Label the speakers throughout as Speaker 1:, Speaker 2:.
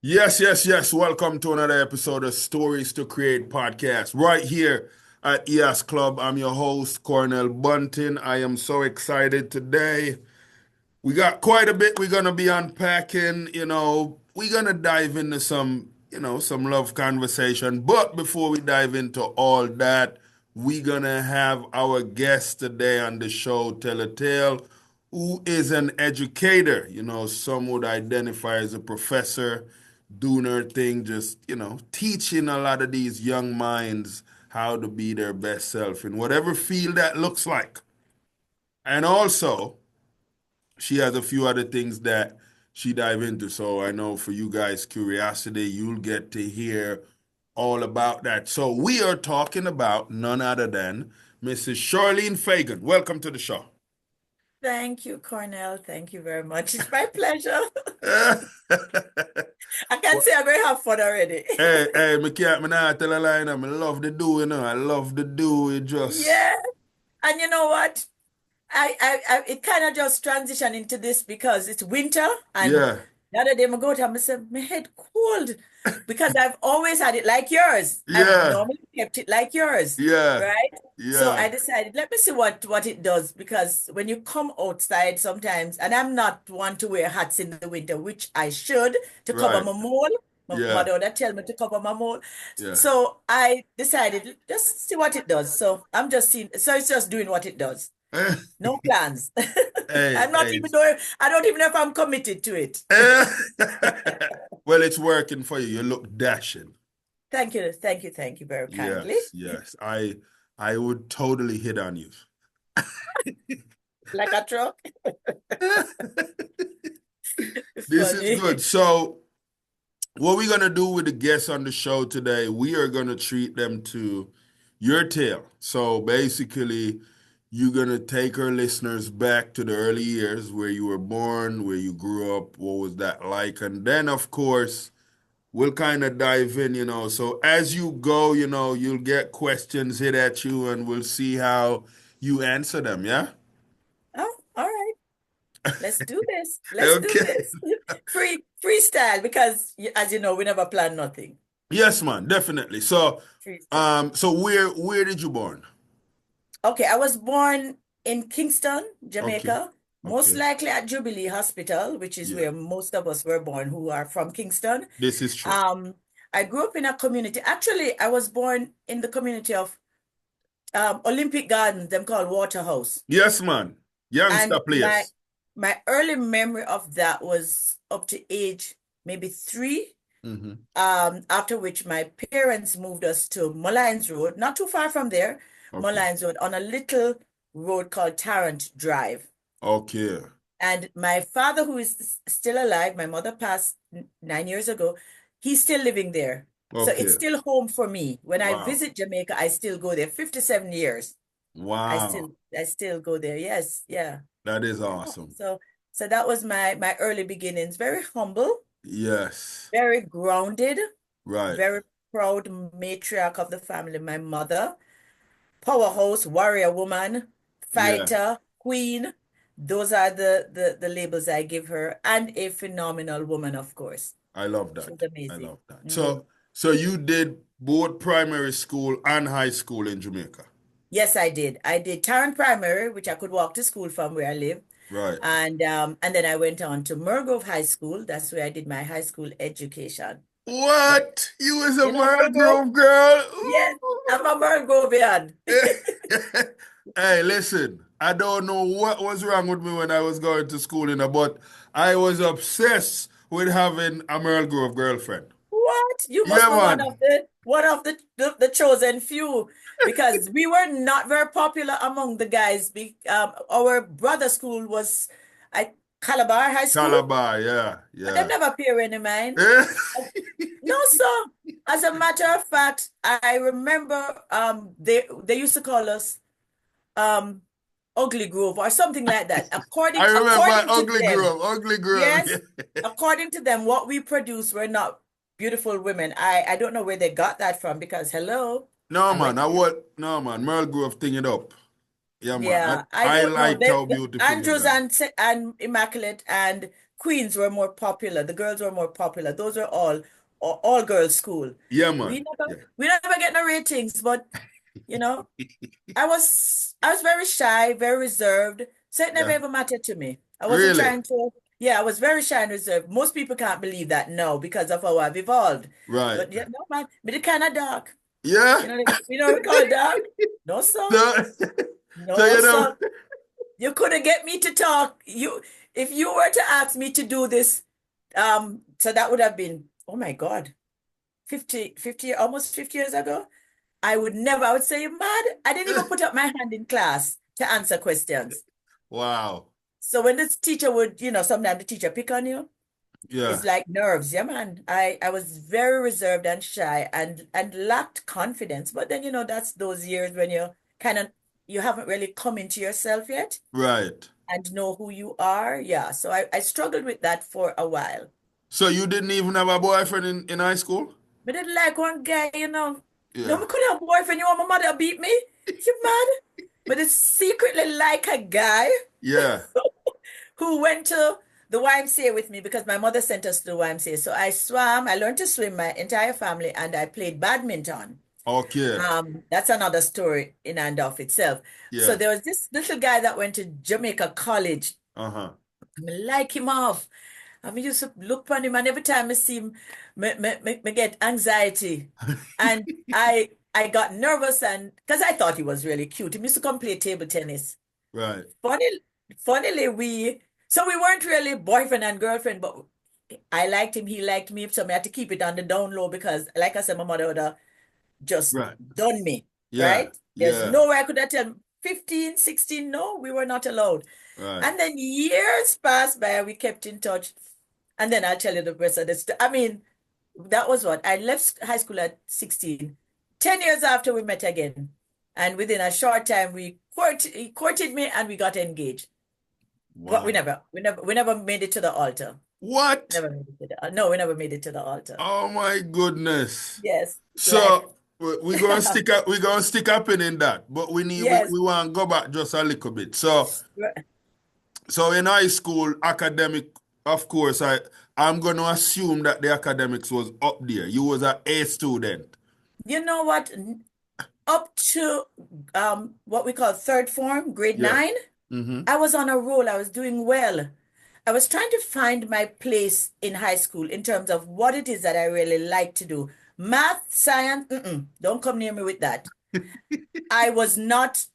Speaker 1: Yes, yes, yes. Welcome to another episode of Stories to Create podcast right here at ES Club. I'm your host, Cornell Bunting. I am so excited today. We got quite a bit we're going to be unpacking. We're going to dive into some love conversation. But before we dive into all that, we're going to have our guest today on the show tell a tale who is an educator. Some would identify as a professor doing her thing, just, teaching a lot of these young minds how to be their best self in whatever field that looks like. And also, she has a few other things that she dive into. So I know for you guys' curiosity, you'll get to hear all about that. So we are talking about none other than Mrs. Charlene Fagan. Welcome to the show.
Speaker 2: Thank you, Cornell. Thank you very much. It's my pleasure. I can say I'm going to have fun already.
Speaker 1: Hey, me can't, me not tell a lie now. I love the do, I love the do. It just,
Speaker 2: Yeah. And you know what? It kind of just transitioned into this because it's winter and
Speaker 1: yeah,
Speaker 2: the other day I go to I said, my head cold because I've always had it like yours. I've
Speaker 1: yeah,
Speaker 2: normally kept it like yours,
Speaker 1: yeah,
Speaker 2: right? So
Speaker 1: yeah,
Speaker 2: I decided, let me see what it does because when you come outside sometimes, and I'm not one to wear hats in the winter, which I should to cover
Speaker 1: right,
Speaker 2: my mole. My
Speaker 1: yeah,
Speaker 2: mother would tell me to cover my mole.
Speaker 1: yeah.
Speaker 2: So I decided, just see what it does. So I'm just seeing, so it's just doing what it does. No plans.
Speaker 1: Hey,
Speaker 2: I'm not
Speaker 1: hey.
Speaker 2: even knowing, I don't even know if I'm committed to it.
Speaker 1: Well, it's working for you. You look dashing.
Speaker 2: Thank you, thank you, thank you very kindly.
Speaker 1: Yes, yes. I would totally hit on you.
Speaker 2: Like a truck.
Speaker 1: This is
Speaker 2: Funny.
Speaker 1: good. So, what we're gonna do with the guests on the show today, we are gonna treat them to your tale. So basically, you're gonna take our listeners back to the early years where you were born, where you grew up, what was that like? And then of course, we'll kind of dive in. So as you go, you'll get questions hit at you and we'll see how you answer them, yeah?
Speaker 2: Oh, all right. Let's do this. Let's do
Speaker 1: Okay.
Speaker 2: this. Freestyle because as you know, we never plan nothing.
Speaker 1: Yes, man, definitely. So,
Speaker 2: Freestyle.
Speaker 1: where did you born?
Speaker 2: Okay, I was born in Kingston,
Speaker 1: Okay.
Speaker 2: Jamaica, most
Speaker 1: Okay.
Speaker 2: likely at Jubilee Hospital, which is
Speaker 1: Yeah.
Speaker 2: where most of us were born who are from Kingston.
Speaker 1: This is true.
Speaker 2: Um, I grew up in a community. Actually, I was born in the community of Olympic Gardens, them called Waterhouse.
Speaker 1: Yes, man. Youngster
Speaker 2: And my
Speaker 1: place.
Speaker 2: my early memory of that was up to age maybe 3.
Speaker 1: Mm-hmm.
Speaker 2: After which my parents moved us to Mullines Road, not too far from there,
Speaker 1: Okay.
Speaker 2: Mullines Road, on a little road called Tarrant Drive.
Speaker 1: Okay.
Speaker 2: And my father, who is still alive, my mother passed 9 years ago, he's still living there. So it's
Speaker 1: Okay.
Speaker 2: still home for me. When I
Speaker 1: Wow.
Speaker 2: visit Jamaica, I still go there. 57 years. I
Speaker 1: Wow.
Speaker 2: still I still go there. Yes, yeah.
Speaker 1: That is
Speaker 2: Yeah.
Speaker 1: awesome.
Speaker 2: So that was my early beginnings. Very humble,
Speaker 1: Yes.
Speaker 2: very grounded,
Speaker 1: Right.
Speaker 2: very proud matriarch of the family, my mother. Powerhouse, warrior woman,
Speaker 1: Yeah.
Speaker 2: fighter, queen. Those are the labels I give her, and a phenomenal woman, of course.
Speaker 1: I love
Speaker 2: She
Speaker 1: that.
Speaker 2: was
Speaker 1: I
Speaker 2: amazing.
Speaker 1: love that.
Speaker 2: Mhm.
Speaker 1: So you did both primary school and high school in Jamaica.
Speaker 2: Yes, I did. I did Tarrant Primary, which I could walk to school from where I live.
Speaker 1: Right.
Speaker 2: And then I went on to Murgrove High School. That's where I did my high school education. Right.
Speaker 1: What? You was a
Speaker 2: You know
Speaker 1: Merle
Speaker 2: Murgrove?
Speaker 1: Grove girl?
Speaker 2: Yes,
Speaker 1: Ooh.
Speaker 2: I'm a Murgrovian.
Speaker 1: Hey, listen, I don't know what was wrong with me when I was going to school, but I was obsessed with having a Merle Grove girlfriend.
Speaker 2: What? You must
Speaker 1: Yeah,
Speaker 2: be
Speaker 1: man.
Speaker 2: one of the chosen few because we were not very popular among the guys. Our brother school was at Calabar High School,
Speaker 1: Calabar, yeah,
Speaker 2: but they
Speaker 1: yeah.
Speaker 2: never pay any mind. No, sir. As a matter of fact, I remember they used to call us um Ugly Grove or something like that.
Speaker 1: I remember
Speaker 2: According to
Speaker 1: Ugly
Speaker 2: them,
Speaker 1: Grove, Ugly Grove.
Speaker 2: yes, according to them, what we produce were not beautiful women. I don't know where they got that from because hello,
Speaker 1: No,
Speaker 2: I
Speaker 1: man,
Speaker 2: went to the
Speaker 1: no, man, Merle Grove thing it up. Yeah, man.
Speaker 2: yeah, I
Speaker 1: I
Speaker 2: don't know.
Speaker 1: liked how beautiful you
Speaker 2: Andrews
Speaker 1: guys.
Speaker 2: and Immaculate and Queens were more popular. The girls were more popular. Those were all girls school.
Speaker 1: Yeah,
Speaker 2: We
Speaker 1: man.
Speaker 2: never
Speaker 1: Yeah.
Speaker 2: we never get no ratings, but you know, I was very shy, very reserved. So it never
Speaker 1: Yeah.
Speaker 2: ever mattered to me. I wasn't
Speaker 1: Really?
Speaker 2: trying to, yeah, I was very shy and reserved. Most people can't believe that now because of how I've evolved.
Speaker 1: Right.
Speaker 2: But yeah, no man, me the kind of dark.
Speaker 1: Yeah.
Speaker 2: You know what we call dark? No, sir.
Speaker 1: So, so
Speaker 2: No, sir. You couldn't get me to talk. If you were to ask me to do this, so that would have been, oh my God, 50, almost 50 years ago. I would say, you're mad. I didn't even put up my hand in class to answer questions.
Speaker 1: wow.
Speaker 2: So when the teacher would, sometimes the teacher pick on you, it's
Speaker 1: Yeah.
Speaker 2: like nerves. Yeah, man. I was very reserved and shy and lacked confidence. But then, that's those years when you haven't really come into yourself yet
Speaker 1: Right.
Speaker 2: and know who you are. Yeah. So I struggled with that for a while.
Speaker 1: So you didn't even have a boyfriend in high school?
Speaker 2: But then like one guy. No,
Speaker 1: Yeah.
Speaker 2: me couldn't have a boyfriend. You want my mother to beat me? You mad? But it's secretly like a guy
Speaker 1: Yeah.
Speaker 2: who went to the YMCA with me because my mother sent us to the YMCA. So I swam, I learned to swim, my entire family, and I played badminton.
Speaker 1: Okay.
Speaker 2: That's another story in and of itself. So
Speaker 1: Yeah.
Speaker 2: there was this little guy that went to Jamaica College.
Speaker 1: Uh-huh.
Speaker 2: I like him off. I mean, used to look on him, and every time I see him, me get anxiety. And I got nervous and because I thought he was really cute. He used to come play table tennis.
Speaker 1: Right.
Speaker 2: Funny, funnily, we weren't really boyfriend and girlfriend, but I liked him, he liked me, so I had to keep it on the down low because, like I said, my mother would have just
Speaker 1: Right.
Speaker 2: done me,
Speaker 1: Yeah.
Speaker 2: right? There's
Speaker 1: Yeah.
Speaker 2: no way I could have tell 15, 16, no, we were not allowed.
Speaker 1: Right.
Speaker 2: And then years passed by, we kept in touch. And then I'll tell you the rest of this. I mean, that was what I left high school at 16. 10 years after we met again. And within a short time, he courted me and we got engaged. But
Speaker 1: Wow.
Speaker 2: we never made it to the altar.
Speaker 1: What?
Speaker 2: Never made it to no, we never made it to the altar.
Speaker 1: Oh my goodness.
Speaker 2: Yes, it's life.
Speaker 1: So we're gonna stick up in that, but
Speaker 2: Yes.
Speaker 1: we want to go back just a little bit. So in high school, academic, of course, I'm gonna assume that the academics was up there. You was an A student.
Speaker 2: You know what? Up to what we call third form, grade
Speaker 1: Yeah.
Speaker 2: 9,
Speaker 1: Mm-hmm.
Speaker 2: I was on a roll. I was doing well. I was trying to find my place in high school in terms of what it is that I really like to do. Math, science, don't come near me with that. I was not,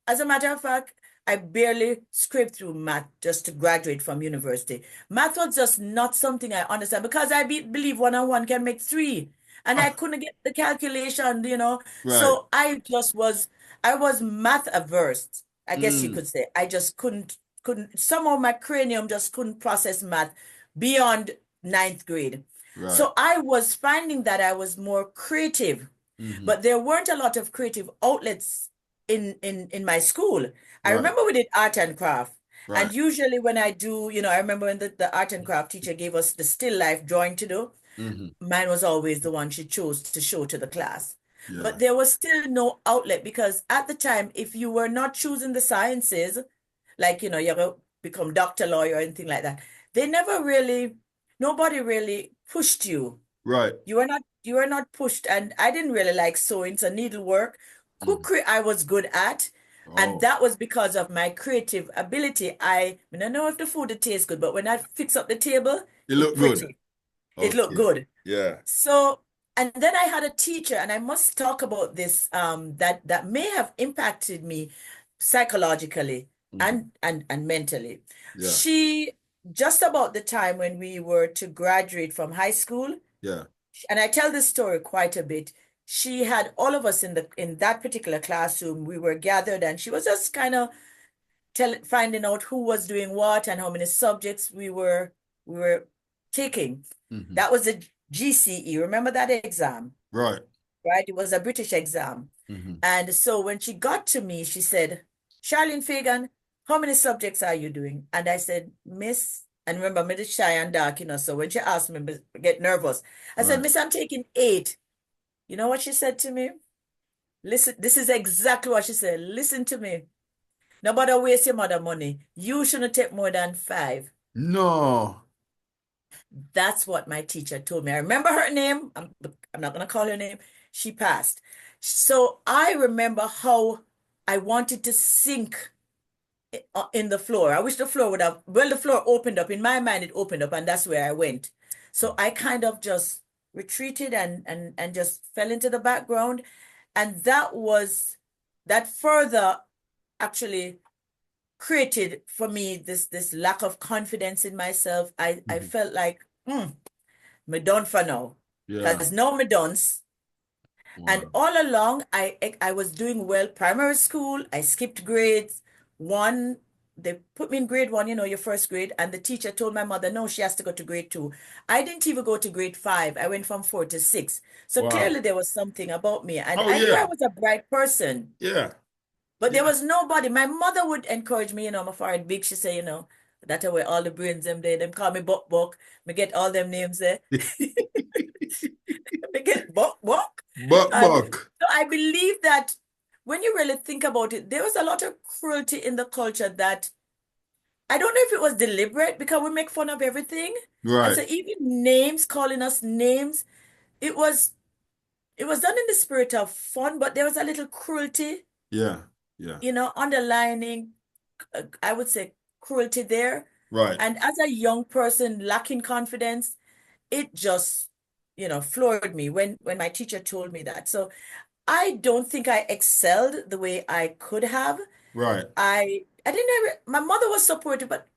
Speaker 2: as a matter of fact, I barely scraped through math just to graduate from university. Math was just not something I understand because I believe one and one can make three. And I couldn't get the calculation.
Speaker 1: Right.
Speaker 2: So I was math averse, I guess you
Speaker 1: Mm.
Speaker 2: could say. I just somehow my cranium just couldn't process math beyond ninth grade.
Speaker 1: Right.
Speaker 2: So I was finding that I was more creative,
Speaker 1: Mm-hmm.
Speaker 2: but there weren't a lot of creative outlets in my school. I
Speaker 1: Right.
Speaker 2: remember we did art and craft. And
Speaker 1: Right.
Speaker 2: usually when I do, I remember when the art and craft teacher gave us the still life drawing to do,
Speaker 1: Mm-hmm.
Speaker 2: mine was always the one she chose to show to the class.
Speaker 1: Yeah.
Speaker 2: But there was still no outlet because at the time, if you were not choosing the sciences, like, you're going to become doctor, lawyer, or anything like that, nobody really pushed you.
Speaker 1: Right.
Speaker 2: You were not pushed. And I didn't really like sewing, so needlework.
Speaker 1: Mm.
Speaker 2: Cookery, I was good at. And
Speaker 1: Oh,
Speaker 2: that was because of my creative ability. I don't know if the food tastes good, but when I fix up the table,
Speaker 1: it
Speaker 2: it's
Speaker 1: looked good.
Speaker 2: pretty. It looked
Speaker 1: Okay.
Speaker 2: good.
Speaker 1: Yeah.
Speaker 2: So, and then I had a teacher, and I must talk about this, that may have impacted me psychologically
Speaker 1: Mm-hmm.
Speaker 2: and mentally.
Speaker 1: Yeah.
Speaker 2: She, just about the time when we were to graduate from high school,
Speaker 1: Yeah.
Speaker 2: and I tell this story quite a bit. She had all of us in that particular classroom. We were gathered, and she was just kind of finding out who was doing what and how many subjects we were taking.
Speaker 1: Mm-hmm.
Speaker 2: That was the GCE. Remember that exam,
Speaker 1: Right.
Speaker 2: right? It was a British exam.
Speaker 1: Mm-hmm.
Speaker 2: And so when she got to me, she said, Charlene Fagan, how many subjects are you doing? And I said, Miss, and remember, I'm a shy and dark, so when she asked me, I get nervous. I said,
Speaker 1: Right.
Speaker 2: Miss, I'm taking 8. You know what she said to me? Listen, this is exactly what she said. Listen to me. Nobody waste your mother money. You shouldn't take more than 5.
Speaker 1: No.
Speaker 2: That's what my teacher told me. I remember her name. I'm not going to call her name. She passed. So I remember how I wanted to sink in the floor. I wish the floor would have, well, the floor opened up. In my mind, it opened up, and that's where I went. So I kind of just retreated and just fell into the background. And that further actually created for me this lack of confidence in myself. I
Speaker 1: Mhm.
Speaker 2: felt like, me done for now.
Speaker 1: Yeah.
Speaker 2: Because now me done. And
Speaker 1: Wow.
Speaker 2: all along, I was doing well. Primary school, I skipped grades. One, they put me in grade one, your first grade, and the teacher told my mother, no, she has to go to grade two. I didn't even go to grade five. I went from four to six. So
Speaker 1: Wow.
Speaker 2: clearly there was something about me. And
Speaker 1: Oh
Speaker 2: I knew I
Speaker 1: yeah.
Speaker 2: was a bright person,
Speaker 1: Yeah.
Speaker 2: but there
Speaker 1: Yeah.
Speaker 2: was nobody. My mother would encourage me, my forehead big. She say, that's where all the brains them there. Them call me Buck Buck. Me get all them names there. Me get Buck Buck.
Speaker 1: Buck
Speaker 2: And
Speaker 1: buck.
Speaker 2: so I believe that when you really think about it, there was a lot of cruelty in the culture that I don't know if it was deliberate because we make fun of everything. And
Speaker 1: Right.
Speaker 2: so even names, calling us names, it was it was done in the spirit of fun, but there was a little cruelty,
Speaker 1: Yeah. Yeah.
Speaker 2: underlining, I would say cruelty there.
Speaker 1: Right.
Speaker 2: And as a young person lacking confidence, it just, floored me when my teacher told me that. So I don't think I excelled the way I could have.
Speaker 1: Right.
Speaker 2: I didn't ever, my mother was supportive, but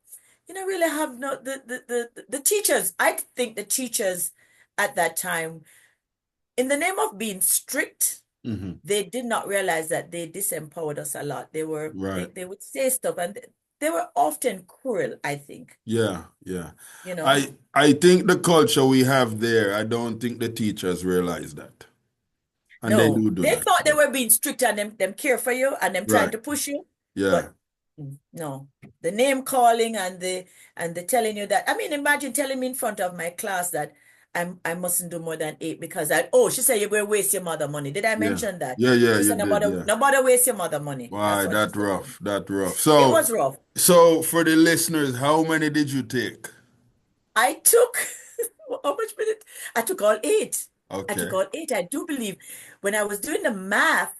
Speaker 2: really have no the teachers. I think the teachers at that time, in the name of being strict,
Speaker 1: Hmm.
Speaker 2: they did not realize that they disempowered us a lot.
Speaker 1: Right.
Speaker 2: They would say stuff and they were often cruel, I think,
Speaker 1: Yeah. Yeah.
Speaker 2: you know.
Speaker 1: I think the culture we have there, I don't think the teachers realize that. And they
Speaker 2: No,
Speaker 1: do
Speaker 2: they
Speaker 1: that.
Speaker 2: thought they were being strict and them care for you and them trying
Speaker 1: Right.
Speaker 2: to push you,
Speaker 1: Yeah.
Speaker 2: but no, the name calling and the telling you that. I mean, imagine telling me in front of my class that I mustn't do more than eight because she said you're going to waste your mother money. Did I
Speaker 1: Yeah.
Speaker 2: mention that?
Speaker 1: Yeah. Yeah.
Speaker 2: She
Speaker 1: You
Speaker 2: said
Speaker 1: did. Yeah.
Speaker 2: nobody waste your mother money. That's
Speaker 1: Why,
Speaker 2: what she
Speaker 1: that
Speaker 2: said to
Speaker 1: rough.
Speaker 2: me.
Speaker 1: That rough.
Speaker 2: It
Speaker 1: So,
Speaker 2: was rough.
Speaker 1: so for the listeners, how many did you take?
Speaker 2: I took how much minute? I took all eight. I took
Speaker 1: Okay.
Speaker 2: all eight. I do believe when I was doing the math,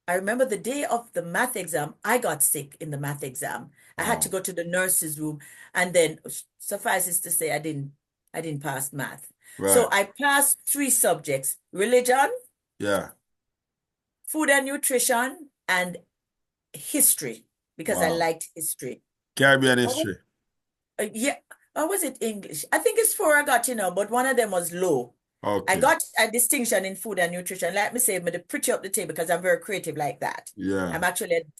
Speaker 2: I remember the day of the math exam, I got sick in the math exam. I had to
Speaker 1: Oh,
Speaker 2: go to the nurse's room, and then suffices to say I didn't pass math.
Speaker 1: right.
Speaker 2: So I passed three subjects: religion,
Speaker 1: Yeah.
Speaker 2: food and nutrition, and history, because I
Speaker 1: Wow.
Speaker 2: liked history.
Speaker 1: Caribbean
Speaker 2: What was
Speaker 1: history.
Speaker 2: Yeah, or was it English? I think it's four I got, but one of them was low. I
Speaker 1: Okay.
Speaker 2: got a distinction in food and nutrition. Let me say, to pretty up the table because I'm very creative like that.
Speaker 1: Yeah.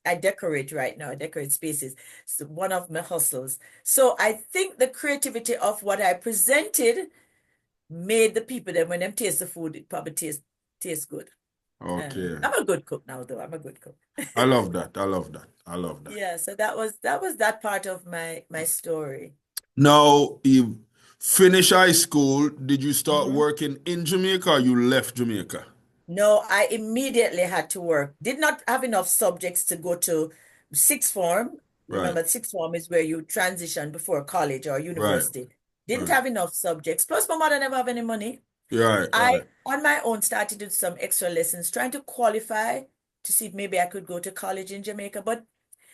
Speaker 2: I decorate right now. I decorate spaces. It's one of my hustles. So I think the creativity of what I presented made the people then when them taste the food, it probably tastes good.
Speaker 1: Okay.
Speaker 2: I'm a good cook now, though. I'm a good cook.
Speaker 1: I love that. I love that. I love that.
Speaker 2: Yeah, so that was that part of my story.
Speaker 1: Now, you finish high school, did you start
Speaker 2: Mhm.
Speaker 1: working in Jamaica or you left Jamaica?
Speaker 2: No, I immediately had to work. Did not have enough subjects to go to sixth form.
Speaker 1: Right.
Speaker 2: Remember, sixth form is where you transition before college or
Speaker 1: Right.
Speaker 2: university. Didn't
Speaker 1: Right.
Speaker 2: have enough subjects. Plus, my mother never have any money.
Speaker 1: Right.
Speaker 2: I,
Speaker 1: Right.
Speaker 2: on my own, started to do some extra lessons, trying to qualify to see if maybe I could go to college in Jamaica, but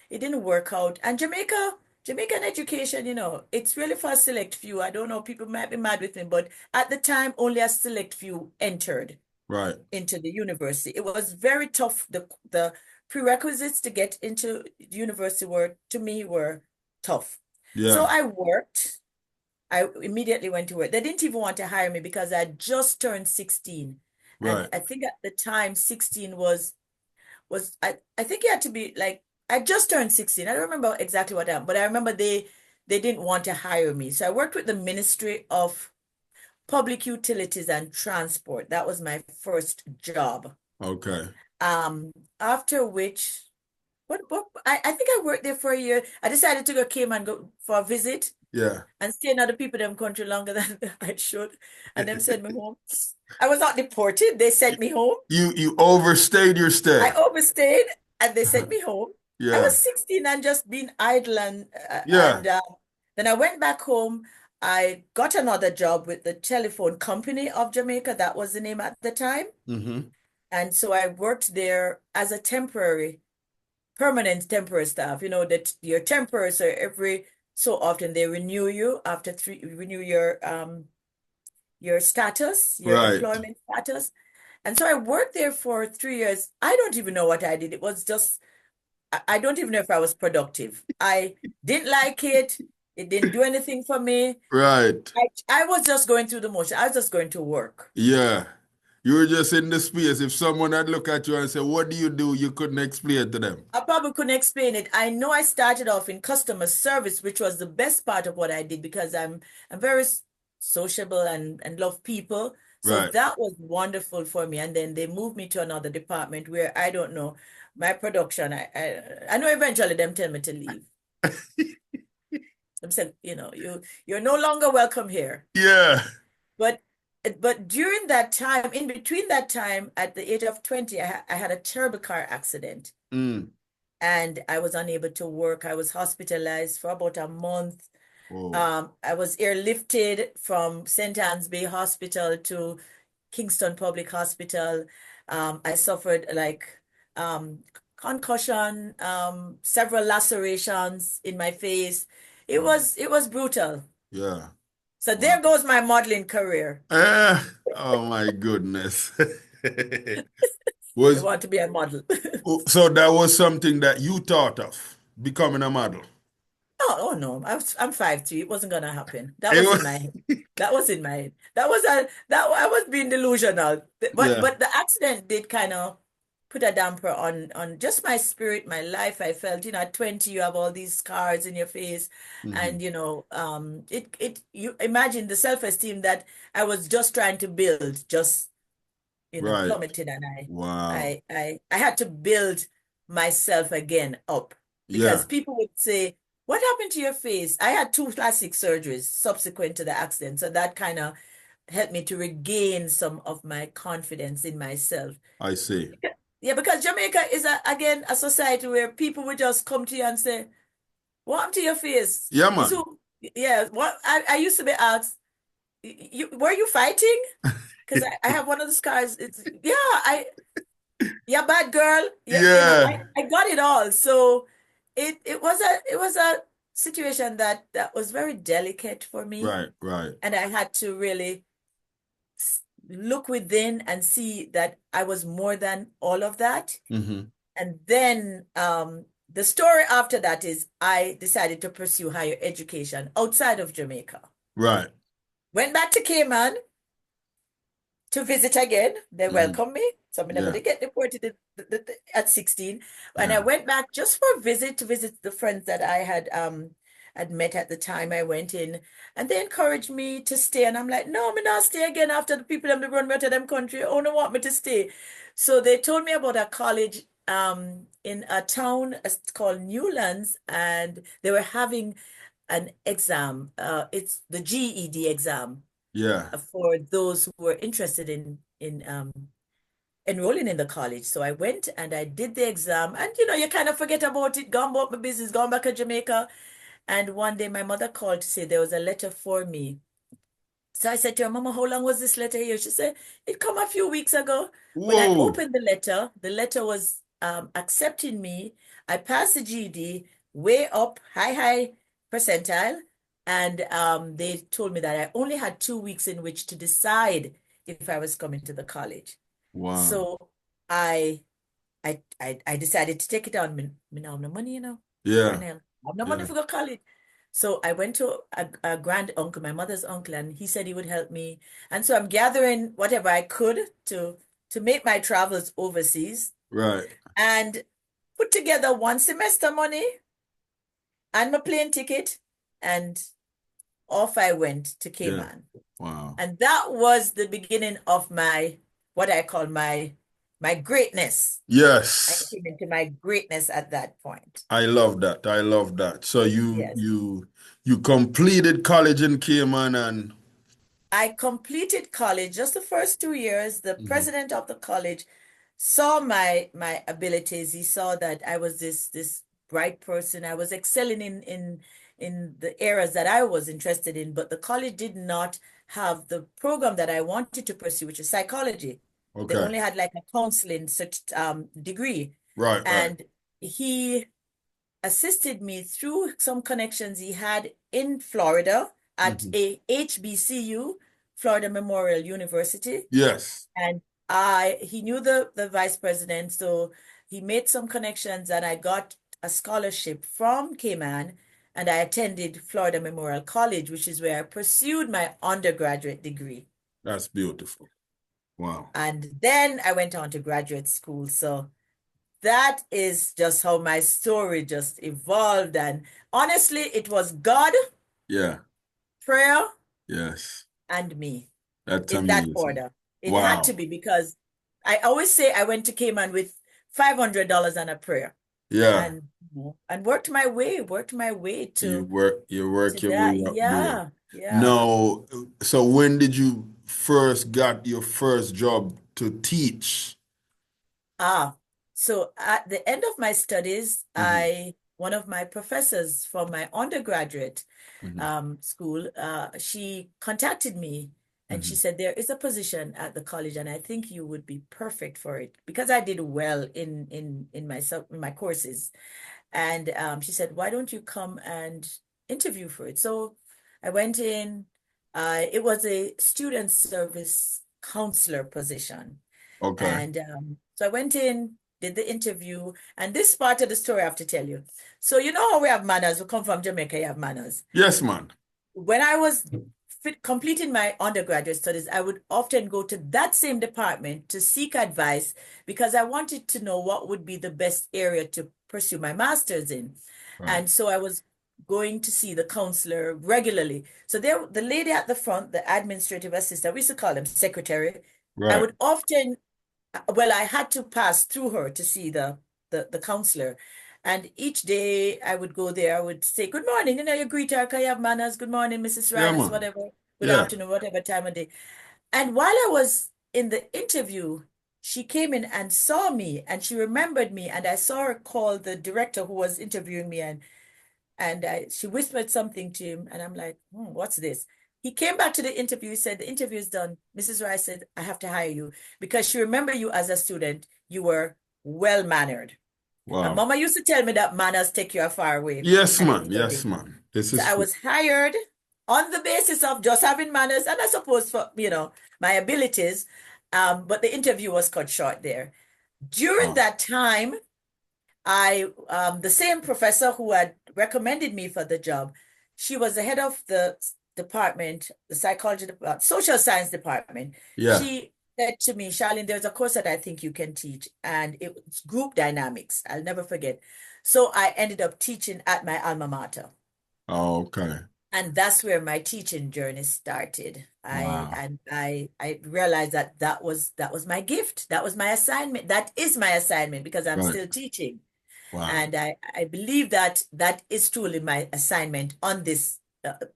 Speaker 2: it didn't work out. And Jamaican education, it's really for a select few. I don't know, people might be mad with me, but at the time, only a select few entered
Speaker 1: Right.
Speaker 2: into the university. It was very tough. The prerequisites to get into university to me were tough. So
Speaker 1: Yeah.
Speaker 2: I worked. I immediately went to work. They didn't even want to hire me because I just turned 16. And
Speaker 1: Right.
Speaker 2: I think at the time 16 was I think you had to be like I just turned 16. I don't remember exactly what happened, but I remember they didn't want to hire me. So I worked with the Ministry of Public Utilities and Transport. That was my first job.
Speaker 1: Okay.
Speaker 2: After which, what I think I worked there for a year. I decided to go Cayman go for a visit
Speaker 1: Yeah.
Speaker 2: and stay in other people them country longer than I should, and them send me home. I was not deported. They sent me home.
Speaker 1: You overstayed your
Speaker 2: I
Speaker 1: stay.
Speaker 2: overstayed, and they sent me home. I
Speaker 1: Yeah.
Speaker 2: was 16 and just being idle and
Speaker 1: Yeah.
Speaker 2: Then I went back home. I got another job with the telephone company of Jamaica. That was the name at the time.
Speaker 1: Mm-hmm.
Speaker 2: And so I worked there as a permanent temporary staff. You know that your temporary, so every so often they renew you after renew your status, your
Speaker 1: Right.
Speaker 2: employment status. And so I worked there for 3 years. I don't even know what I did. It was just I don't even know if I was productive. I didn't like it. It didn't do anything for me.
Speaker 1: Right.
Speaker 2: I was just going through the motion. I was just going to work.
Speaker 1: Yeah. You were just in the space. If someone had looked at you and said, "What do?" You couldn't explain to them.
Speaker 2: I probably couldn't explain it. I know I started off in customer service, which was the best part of what I did because I'm very sociable and love people. So
Speaker 1: Right.
Speaker 2: that was wonderful for me. And then they moved me to another department where I don't know my production. I know eventually them tell me to leave. Them said, you're no longer welcome here.
Speaker 1: Yeah.
Speaker 2: But but during that time, in between that time, at the age of 20, I had a terrible car accident.
Speaker 1: Mm.
Speaker 2: And I was unable to work. I was hospitalized for about a month.
Speaker 1: Oh.
Speaker 2: I was airlifted from St. Anne's Bay Hospital to Kingston Public Hospital. I suffered like concussion, several lacerations in my face.
Speaker 1: Wow.
Speaker 2: It was brutal.
Speaker 1: Yeah.
Speaker 2: So
Speaker 1: Wow.
Speaker 2: there goes my modeling career.
Speaker 1: Oh my goodness.
Speaker 2: I
Speaker 1: Was
Speaker 2: want to be a model.
Speaker 1: so that was something that you thought of, becoming a model.
Speaker 2: Oh no, I'm 5'3". It wasn't gonna happen. That
Speaker 1: It
Speaker 2: was in
Speaker 1: was,
Speaker 2: my head. That was in my head. That I was being delusional.
Speaker 1: yeah.
Speaker 2: But the accident did kind of put a damper on just my spirit, my life. I felt, at 20 you have all these scars in your face,
Speaker 1: Hmm.
Speaker 2: and it you imagine the self-esteem that I was just trying to build, just
Speaker 1: Right.
Speaker 2: plummeted, and
Speaker 1: Wow.
Speaker 2: I had to build myself again up because
Speaker 1: Yeah,
Speaker 2: people would say, "What happened to your face?" I had two plastic surgeries subsequent to the accident, so that kind of helped me to regain some of my confidence in myself.
Speaker 1: I see.
Speaker 2: Yeah, because Jamaica is again a society where people would just come to you and say, "What happened to your face?"
Speaker 1: Yeah,
Speaker 2: It's
Speaker 1: man.
Speaker 2: who, yeah. What I used to be asked, were you fighting? Because I have one of the scars. It's yeah, yeah, bad girl. Yeah,
Speaker 1: Yeah.
Speaker 2: I got it all. So it was a situation that was very delicate for me,
Speaker 1: Right, right.
Speaker 2: and I had to really look within and see that I was more than all of that.
Speaker 1: Hmm.
Speaker 2: And then the story after that is I decided to pursue higher education outside of Jamaica.
Speaker 1: Right.
Speaker 2: Went back to Cayman to visit again. They
Speaker 1: Hmm.
Speaker 2: welcomed me. So I never
Speaker 1: Yeah,
Speaker 2: did get deported at 16. And I
Speaker 1: yeah.
Speaker 2: went back just for a visit to visit the friends that I had met at the time I went in. And they encouraged me to stay. And I'm like, no, I'm not stay again after the people them run me out of them country. Oh, no, want me to stay. So they told me about a college in a town called Newlands, and they were having an exam. It's the GED exam
Speaker 1: Yeah.
Speaker 2: for those who were interested in enrolling in the college. So I went and I did the exam, and you kind of forget about it, gone about my business, gone back to Jamaica. And one day my mother called to say there was a letter for me. So I said to her, Mama, how long was this letter here? She said, it come a few weeks ago. When I
Speaker 1: Whoa.
Speaker 2: opened the letter was accepting me. I passed the GED way up, high percentile. And they told me that I only had 2 weeks in which to decide if I was coming to the college.
Speaker 1: Wow.
Speaker 2: So I I decided to take it on. Me now have no money,
Speaker 1: Yeah,
Speaker 2: Cornell. I have no money
Speaker 1: yeah.
Speaker 2: for go college. So I went to a grand uncle, my mother's uncle, and he said he would help me. And so I'm gathering whatever I could to make my travels overseas
Speaker 1: Right.
Speaker 2: and put together one semester money and my plane ticket, and off I went to
Speaker 1: Yeah.
Speaker 2: Cayman.
Speaker 1: Wow.
Speaker 2: And that was the beginning of my what I call my greatness. I
Speaker 1: Yes.
Speaker 2: came into my greatness at that point.
Speaker 1: I love that. I love that. So you
Speaker 2: Yes.
Speaker 1: you you completed college in Cayman and
Speaker 2: I completed college just the first 2 years. The
Speaker 1: Mhm.
Speaker 2: president of the college saw my abilities. He saw that I was this bright person. I was excelling in the areas that I was interested in, but the college did not have the program that I wanted to pursue, which is psychology. They
Speaker 1: Okay.
Speaker 2: only had like a counseling such degree.
Speaker 1: Right, right.
Speaker 2: And he assisted me through some connections he had in Florida at
Speaker 1: Mhm.
Speaker 2: a HBCU, Florida Memorial University.
Speaker 1: Yes,
Speaker 2: And he knew the vice president, so he made some connections and I got a scholarship from Cayman and I attended Florida Memorial College, which is where I pursued my undergraduate degree.
Speaker 1: that's beautiful. Wow.
Speaker 2: And then I went on to graduate school. So that is just how my story just evolved. And honestly, it was God,
Speaker 1: Yeah,
Speaker 2: prayer,
Speaker 1: yes.
Speaker 2: and me
Speaker 1: That's
Speaker 2: in that
Speaker 1: amazing.
Speaker 2: order. It had to
Speaker 1: Wow.
Speaker 2: be because I always say I went to Cayman with $500 and a prayer
Speaker 1: Yeah.
Speaker 2: and worked my way
Speaker 1: You work
Speaker 2: to
Speaker 1: your
Speaker 2: that.
Speaker 1: way up there.
Speaker 2: Yeah, yeah.
Speaker 1: No, so when did you first got your first job to teach?
Speaker 2: Ah, so at the end of my studies,
Speaker 1: Hmm.
Speaker 2: one of my professors from my undergraduate
Speaker 1: Hmm.
Speaker 2: school, she contacted me and she
Speaker 1: Hmm.
Speaker 2: said, there is a position at the college and I think you would be perfect for it because I did well in my courses. And she said, why don't you come and interview for it? So I went in. It was a student service counselor position.
Speaker 1: Okay.
Speaker 2: And so I went in, did the interview, and this part of the story I have to tell you. So you know how we have manners. We come from Jamaica, you have manners.
Speaker 1: Yes, man.
Speaker 2: When I was completing my undergraduate studies, I would often go to that same department to seek advice because I wanted to know what would be the best area to pursue my master's in.
Speaker 1: Right.
Speaker 2: And so I was going to see the counselor regularly. So there, the lady at the front, the administrative assistant, we used to call them secretary. I
Speaker 1: Right.
Speaker 2: would often well, I had to pass through her to see the counselor. And each day I would go there, I would say, good morning, you greet her, can you have manners? Good morning, Mrs.
Speaker 1: Yeah,
Speaker 2: Rice,
Speaker 1: man.
Speaker 2: whatever. Good
Speaker 1: Yeah.
Speaker 2: afternoon, whatever time of day. And while I was in the interview, she came in and saw me and she remembered me. And I saw her call the director who was interviewing me and she whispered something to him, and I'm like, what's this? He came back to the interview. He said, the interview is done. Mrs. Rice said, I have to hire you because she remembered you as a student. You were well-mannered. And
Speaker 1: Wow.
Speaker 2: Mama used to tell me that manners take you far away
Speaker 1: Yes,
Speaker 2: and
Speaker 1: man. Yes,
Speaker 2: everything.
Speaker 1: man. This
Speaker 2: So
Speaker 1: is
Speaker 2: I
Speaker 1: true.
Speaker 2: was hired on the basis of just having manners and I suppose for, my abilities. But the interview was cut short there. During
Speaker 1: Wow.
Speaker 2: that time, the same professor who had recommended me for the job, she was the head of the department, the psychology department, social science department.
Speaker 1: Yeah.
Speaker 2: She said to me, Charlene, there's a course that I think you can teach, and it's group dynamics. I'll never forget. So I ended up teaching at my alma mater.
Speaker 1: Okay.
Speaker 2: And that's where my teaching journey started. I
Speaker 1: Wow.
Speaker 2: and I realized that that was my gift. That was my assignment. That is my assignment because I'm
Speaker 1: Right.
Speaker 2: still teaching.
Speaker 1: Wow.
Speaker 2: And I believe that that is truly my assignment on this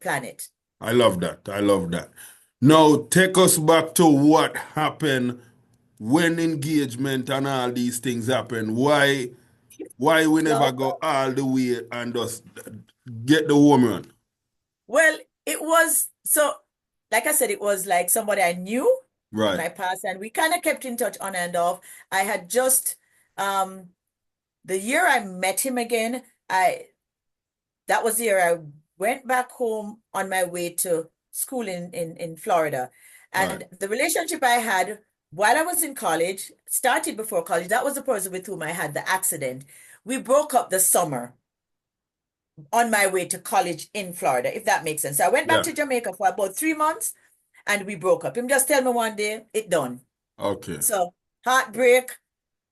Speaker 2: planet.
Speaker 1: I love that. I love that. Now, take us back to what happened when engagement and all these things happen. Why we never
Speaker 2: So,
Speaker 1: go all the way and just get the woman?
Speaker 2: well, it was so, like I said, it was like somebody I knew in
Speaker 1: Right.
Speaker 2: my past, and we kind of kept in touch on and off. I had just um the year I met him again, I that was the year I went back home on my way to school in Florida.
Speaker 1: Right.
Speaker 2: And the relationship I had while I was in college started before college. That was the person with whom I had the accident. We broke up the summer on my way to college in Florida, if that makes sense. So I went back
Speaker 1: Yeah.
Speaker 2: to Jamaica for about 3 months and we broke up. Him just tell me one day, it done.
Speaker 1: Okay.
Speaker 2: So heartbreak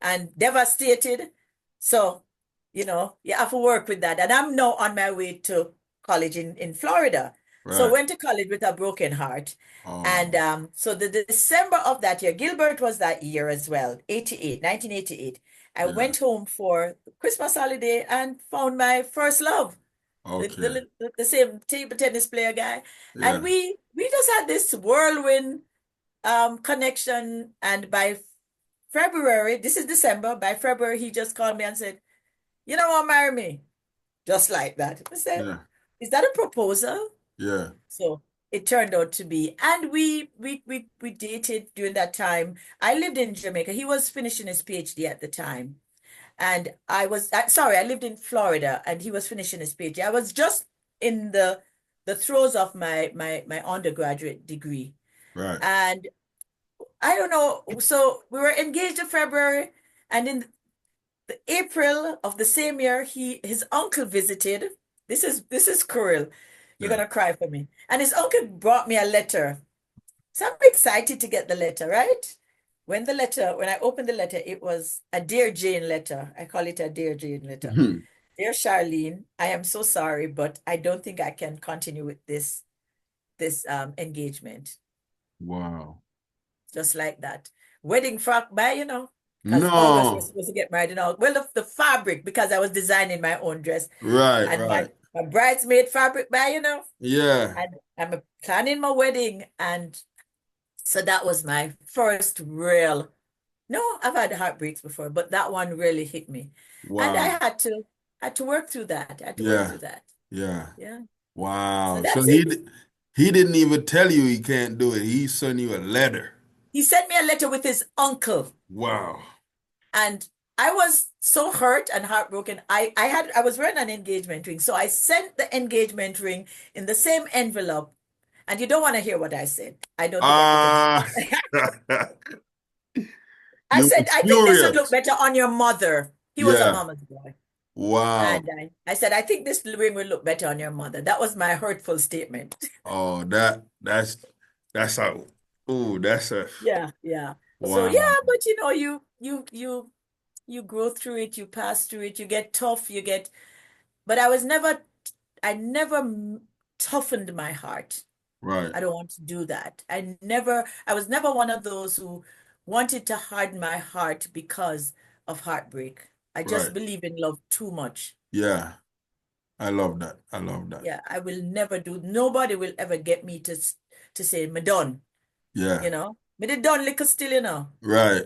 Speaker 2: and devastated. So, you have to work with that. And I'm now on my way to college in Florida. So
Speaker 1: Right.
Speaker 2: went to college with a broken heart. And
Speaker 1: Oh,
Speaker 2: so the December of that year, Gilbert was that year as well, 1988. I
Speaker 1: yeah.
Speaker 2: went home for Christmas holiday and found my first love,
Speaker 1: Okay.
Speaker 2: the same table tennis player guy.
Speaker 1: Yeah.
Speaker 2: And we just had this whirlwind connection. And by February, this is December, by February, he just called me and said, you know what, marry me. Just like that. I said,
Speaker 1: Yeah.
Speaker 2: is that a proposal?
Speaker 1: Yeah.
Speaker 2: So it turned out to be, and we dated during that time. I lived in Jamaica. He was finishing his PhD at the time, and sorry, I lived in Florida, and he was finishing his PhD. I was just in the throes of my undergraduate degree,
Speaker 1: Right.
Speaker 2: and I don't know. So we were engaged in February, and in the April of the same year, his uncle visited. This is cruel. You're
Speaker 1: Yeah.
Speaker 2: gonna cry for me. And his uncle brought me a letter. So I'm excited to get the letter, right? When I opened the letter, it was a Dear Jane letter. I call it a Dear Jane letter. Dear Charlene, I am so sorry, but I don't think I can continue with this engagement.
Speaker 1: Wow.
Speaker 2: Just like that. Wedding frock by, because August we're
Speaker 1: No.
Speaker 2: supposed to get married and all. Well, the fabric, because I was designing my own dress,
Speaker 1: Right,
Speaker 2: and my
Speaker 1: right.
Speaker 2: my bridesmaid fabric by,
Speaker 1: Yeah.
Speaker 2: and I'm planning my wedding, and so that was my first real. No, I've had heartbreaks before, but that one really hit me, and I
Speaker 1: Wow.
Speaker 2: had to work through that. I had to work
Speaker 1: Yeah.
Speaker 2: through that.
Speaker 1: Yeah.
Speaker 2: Yeah. So
Speaker 1: Wow. So
Speaker 2: that's it.
Speaker 1: he didn't even tell you he can't do it. He sent you a letter.
Speaker 2: He sent me a letter with his uncle.
Speaker 1: Wow.
Speaker 2: And I was so hurt and heartbroken. I was wearing an engagement ring. So I sent the engagement ring in the same envelope. And you don't want to hear what I said. I don't think I put it.
Speaker 1: Ah.
Speaker 2: I
Speaker 1: You were
Speaker 2: said, I think this would look
Speaker 1: furious.
Speaker 2: better on your mother. He was a
Speaker 1: Yeah.
Speaker 2: mama's boy.
Speaker 1: Wow.
Speaker 2: And I said, I think this ring will look better on your mother. That was my hurtful statement.
Speaker 1: Oh, that's a ooh, that's a
Speaker 2: Yeah, yeah. So
Speaker 1: wow.
Speaker 2: yeah, but you grow through it, you pass through it, you get tough, but I never toughened my heart.
Speaker 1: Right.
Speaker 2: I don't want to do that. I was never one of those who wanted to harden my heart because of heartbreak. I just
Speaker 1: Right.
Speaker 2: believe in love too much.
Speaker 1: Yeah. I love that. I love that.
Speaker 2: Yeah, I will never nobody will ever get me to say, me done,
Speaker 1: Yeah.
Speaker 2: Me did done liquor still,
Speaker 1: Right.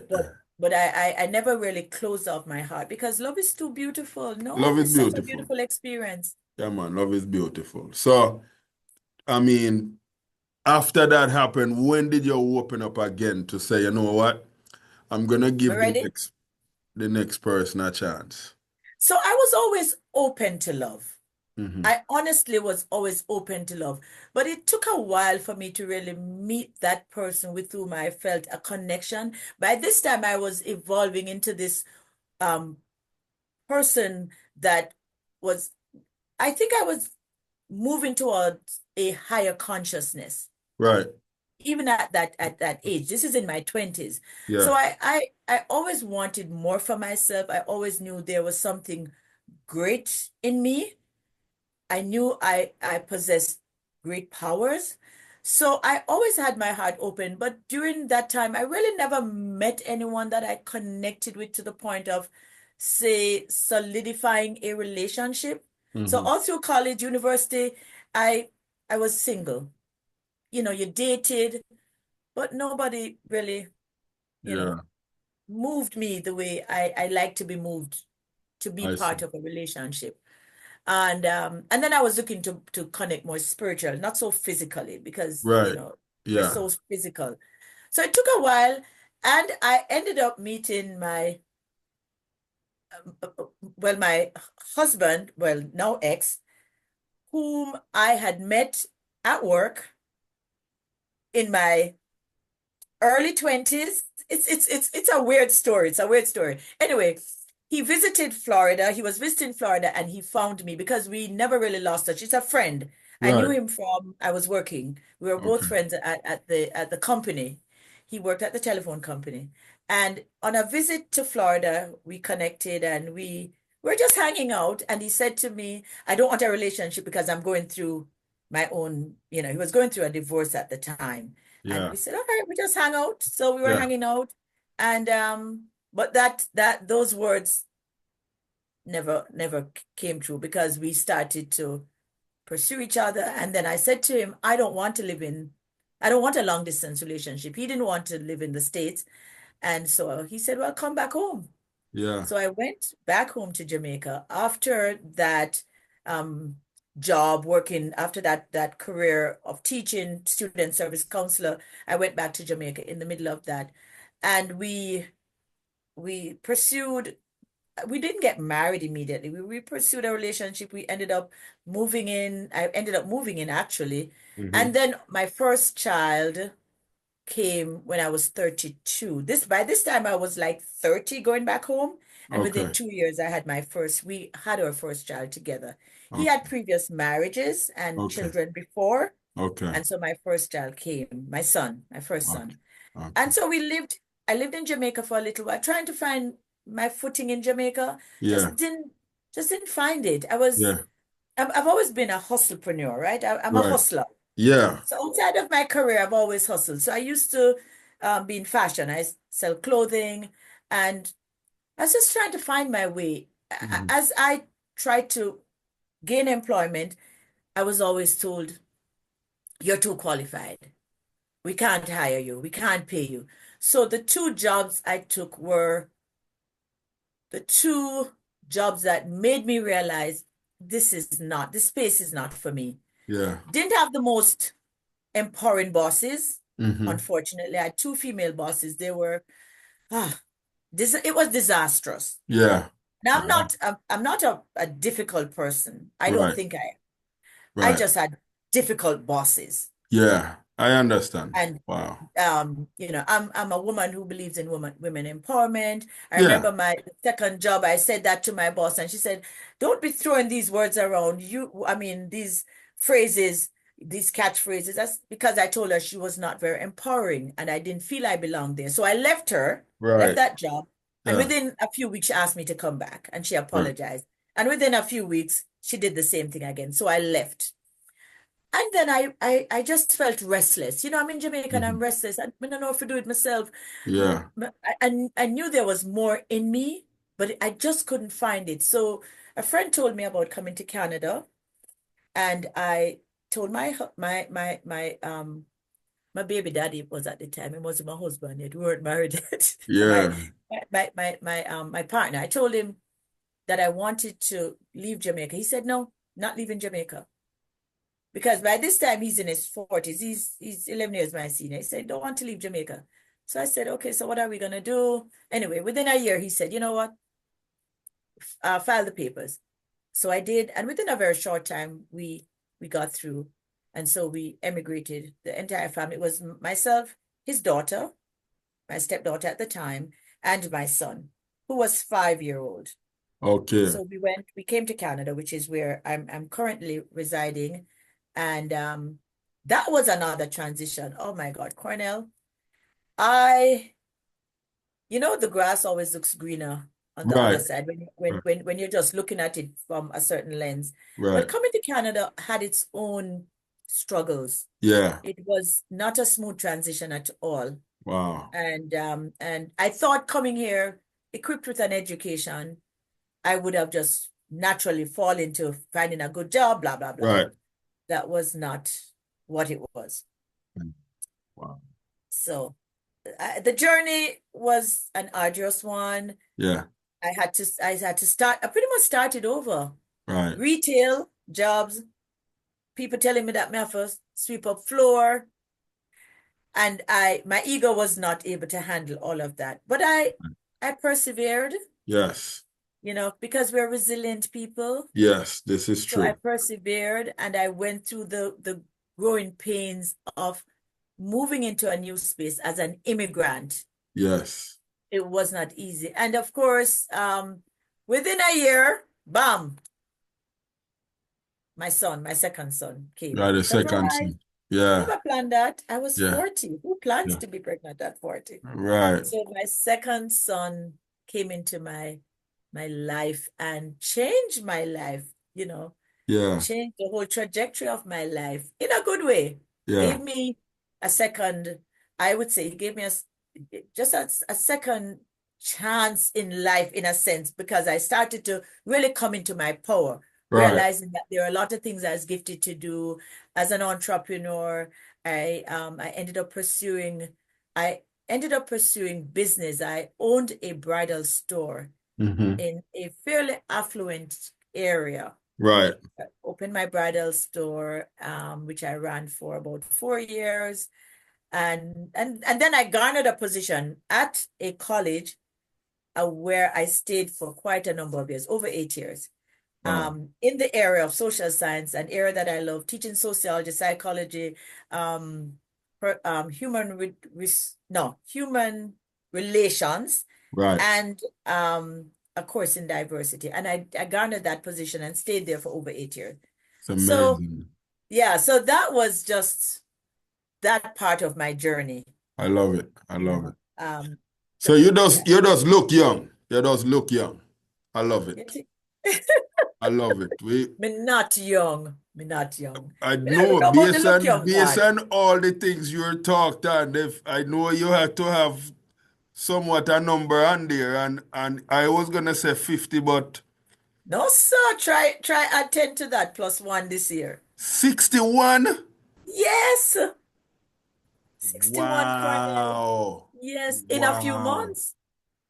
Speaker 2: But I never really closed off my heart because love is too beautiful. No,
Speaker 1: Love is
Speaker 2: it's such a
Speaker 1: beautiful.
Speaker 2: beautiful experience.
Speaker 1: Yeah, man. Love is beautiful. So, I mean, after that happened, when did you open up again to say, you know what? I'm gonna
Speaker 2: Am I
Speaker 1: give
Speaker 2: ready?
Speaker 1: the next person a chance.
Speaker 2: So I was always open to love.
Speaker 1: Hmm.
Speaker 2: I honestly was always open to love, but it took a while for me to really meet that person with whom I felt a connection. By this time, I was evolving into this um, person that was, I think I was moving towards a higher consciousness,
Speaker 1: Right.
Speaker 2: even at that age. This is in my 20s. So
Speaker 1: Yeah.
Speaker 2: I always wanted more for myself. I always knew there was something great in me. I knew I possessed great powers. So I always had my heart open. But during that time, I really never met anyone that I connected with to the point of, say, solidifying a relationship. So
Speaker 1: Hmm.
Speaker 2: all through college, university, I I was single. You dated, but nobody really, you
Speaker 1: Yeah.
Speaker 2: know, moved me the way I like to be moved, to be
Speaker 1: I see.
Speaker 2: part of a relationship. And then I was looking to connect more spiritual, not so physically, because
Speaker 1: Right.
Speaker 2: we're
Speaker 1: Yeah.
Speaker 2: so physical. So it took a while, and I ended up meeting my husband, well, now ex, whom I had met at work in my early 20s. It's a weird story. It's a weird story. Anyway, he visited Florida. He was visiting Florida and he found me because we never really lost touch. It's a friend. I knew
Speaker 1: Right.
Speaker 2: him from I was working. We were both
Speaker 1: Okay.
Speaker 2: friends at the company. He worked at the telephone company. And on a visit to Florida, we connected and we were just hanging out. And he said to me, I don't want a relationship because I'm going through my own, he was going through a divorce at the time. And
Speaker 1: Yeah.
Speaker 2: we said, all right, we just hang out. So we were
Speaker 1: Yeah.
Speaker 2: hanging out. And but those words never came true because we started to pursue each other. And then I said to him, I don't want a long distance relationship. He didn't want to live in the States. And so he said, well, come back home.
Speaker 1: Yeah.
Speaker 2: So I went back home to Jamaica after that um job working after that career of teaching, student service counselor. I went back to Jamaica in the middle of that, and we pursued. We didn't get married immediately. We pursued a relationship. We ended up moving in. I ended up moving in actually,
Speaker 1: Hmm.
Speaker 2: and then my first child came when I was 32. By this time I was like 30 going back home. And within
Speaker 1: Okay.
Speaker 2: 2 years we had our first child together. He
Speaker 1: Okay.
Speaker 2: had previous marriages and
Speaker 1: Okay.
Speaker 2: children before.
Speaker 1: Okay.
Speaker 2: And so my first child came, my first
Speaker 1: Okay.
Speaker 2: son.
Speaker 1: Okay.
Speaker 2: And so I lived in Jamaica for a little while, trying to find my footing in Jamaica.
Speaker 1: Yeah.
Speaker 2: Just didn't, just didn't find it.
Speaker 1: Yeah.
Speaker 2: I've always been a hustlepreneur, right? I'm a
Speaker 1: Right.
Speaker 2: hustler.
Speaker 1: Yeah.
Speaker 2: So outside of my career, I've always hustled. So I used to be in fashion. I sell clothing, and I was just trying to find my way.
Speaker 1: Mhm.
Speaker 2: As I tried to gain employment, I was always told, "You're too qualified. We can't hire you. We can't pay you." So the two jobs I took were the two jobs that made me realize this space is not for me.
Speaker 1: Yeah.
Speaker 2: Didn't have the most empowering bosses.
Speaker 1: Hmm.
Speaker 2: Unfortunately, I had two female bosses. They were it was disastrous.
Speaker 1: Yeah.
Speaker 2: Now
Speaker 1: Yeah.
Speaker 2: I'm not a difficult person. I don't
Speaker 1: Right.
Speaker 2: think I
Speaker 1: Right.
Speaker 2: just had difficult bosses.
Speaker 1: Yeah. I understand.
Speaker 2: And
Speaker 1: Wow.
Speaker 2: I'm a woman who believes in women empowerment. I
Speaker 1: Yeah.
Speaker 2: remember my second job, I said that to my boss, and she said, "Don't be throwing these words around. I mean, these phrases, these catchphrases." That's because I told her she was not very empowering, and I didn't feel I belonged there. So I left
Speaker 1: Right.
Speaker 2: that job, and
Speaker 1: Yeah.
Speaker 2: within a few weeks, she asked me to come back, and she
Speaker 1: Right.
Speaker 2: apologized. And within a few weeks, she did the same thing again. So I left. And then I just felt restless. I'm in Jamaica and I'm
Speaker 1: Hmm.
Speaker 2: restless. I don't know if to do it myself.
Speaker 1: Yeah.
Speaker 2: I knew there was more in me, but I just couldn't find it. So a friend told me about coming to Canada, and I told my baby daddy was at the time. He wasn't my husband yet. We weren't married yet. My
Speaker 1: Yeah.
Speaker 2: my partner. I told him that I wanted to leave Jamaica. He said, "No, not leaving Jamaica." Because by this time he's in his 40s. He's 11 years my senior. He said, "Don't want to leave Jamaica." So I said, "Okay, so what are we gonna do?" Anyway, within a year, he said, "You know what? File the papers." So I did, and within a very short time, we got through. And so we emigrated, the entire family. It was myself, his daughter, my stepdaughter at the time, and my son, who was 5 year old.
Speaker 1: Okay.
Speaker 2: So we came to Canada, which is where I'm currently residing. And that was another transition. Oh my God, Cornell. I, the grass always looks greener on the other
Speaker 1: Right.
Speaker 2: side
Speaker 1: Right.
Speaker 2: when you're just looking at it from a certain lens. But
Speaker 1: Right.
Speaker 2: coming to Canada had its own struggles.
Speaker 1: Yeah.
Speaker 2: It was not a smooth transition at all.
Speaker 1: Wow.
Speaker 2: And I thought coming here equipped with an education, I would have just naturally fall into finding a good job, blah, blah, blah.
Speaker 1: Right.
Speaker 2: That was not what it was.
Speaker 1: Wow.
Speaker 2: So the journey was an arduous one.
Speaker 1: Yeah.
Speaker 2: I had to start, I pretty much started over.
Speaker 1: Right.
Speaker 2: Retail jobs, people telling me that I have to sweep up floor. And my ego was not able to handle all of that. But I persevered,
Speaker 1: Yes.
Speaker 2: because we're resilient people.
Speaker 1: Yes. This is
Speaker 2: So I
Speaker 1: true.
Speaker 2: persevered and I went through the growing pains of moving into a new space as an immigrant.
Speaker 1: Yes.
Speaker 2: It was not easy. And of course, within a year, bam, my second son came.
Speaker 1: Right. The second
Speaker 2: Surprise.
Speaker 1: thing. Yeah.
Speaker 2: Never planned that. I was
Speaker 1: Yeah.
Speaker 2: 40. Who plans
Speaker 1: Yeah.
Speaker 2: to be pregnant at 40?
Speaker 1: Right.
Speaker 2: So my second son came into my life and changed my life,
Speaker 1: Yeah.
Speaker 2: changed the whole trajectory of my life in a good way.
Speaker 1: Yeah.
Speaker 2: Gave me a second, I would say, he gave me just a second chance in life, in a sense, because I started to really come into my power,
Speaker 1: Right.
Speaker 2: realizing that there are a lot of things I was gifted to do as an entrepreneur. I I ended up pursuing business. I owned a bridal store
Speaker 1: Hmm.
Speaker 2: in a fairly affluent area.
Speaker 1: Right.
Speaker 2: Opened my bridal store, which I ran for about 4 years. And then I garnered a position at a college where I stayed for quite a number of years, over 8 years,
Speaker 1: Wow.
Speaker 2: in the area of social science, an area that I love, teaching sociology, psychology, um, human relations,
Speaker 1: Right.
Speaker 2: and a course in diversity. And I garnered that position and stayed there for over 8 years.
Speaker 1: It's
Speaker 2: So
Speaker 1: amazing.
Speaker 2: yeah, so that was just that part of my journey,
Speaker 1: I love it. I
Speaker 2: you
Speaker 1: love
Speaker 2: know.
Speaker 1: it. So
Speaker 2: The yeah.
Speaker 1: you just look young. You just look young. I love
Speaker 2: You
Speaker 1: it.
Speaker 2: see?
Speaker 1: I love it.
Speaker 2: Me not young. Me not young.
Speaker 1: I
Speaker 2: Me not even
Speaker 1: know
Speaker 2: know about the look young
Speaker 1: based
Speaker 2: part.
Speaker 1: on all the things you're talked and if I know you have to have somewhat a number on there and I was gonna say 50 but
Speaker 2: No, sir. Try attend to that +1 this year.
Speaker 1: 61.
Speaker 2: Yes. 61 Cornell.
Speaker 1: Wow.
Speaker 2: Yes. In a few
Speaker 1: Wow.
Speaker 2: months.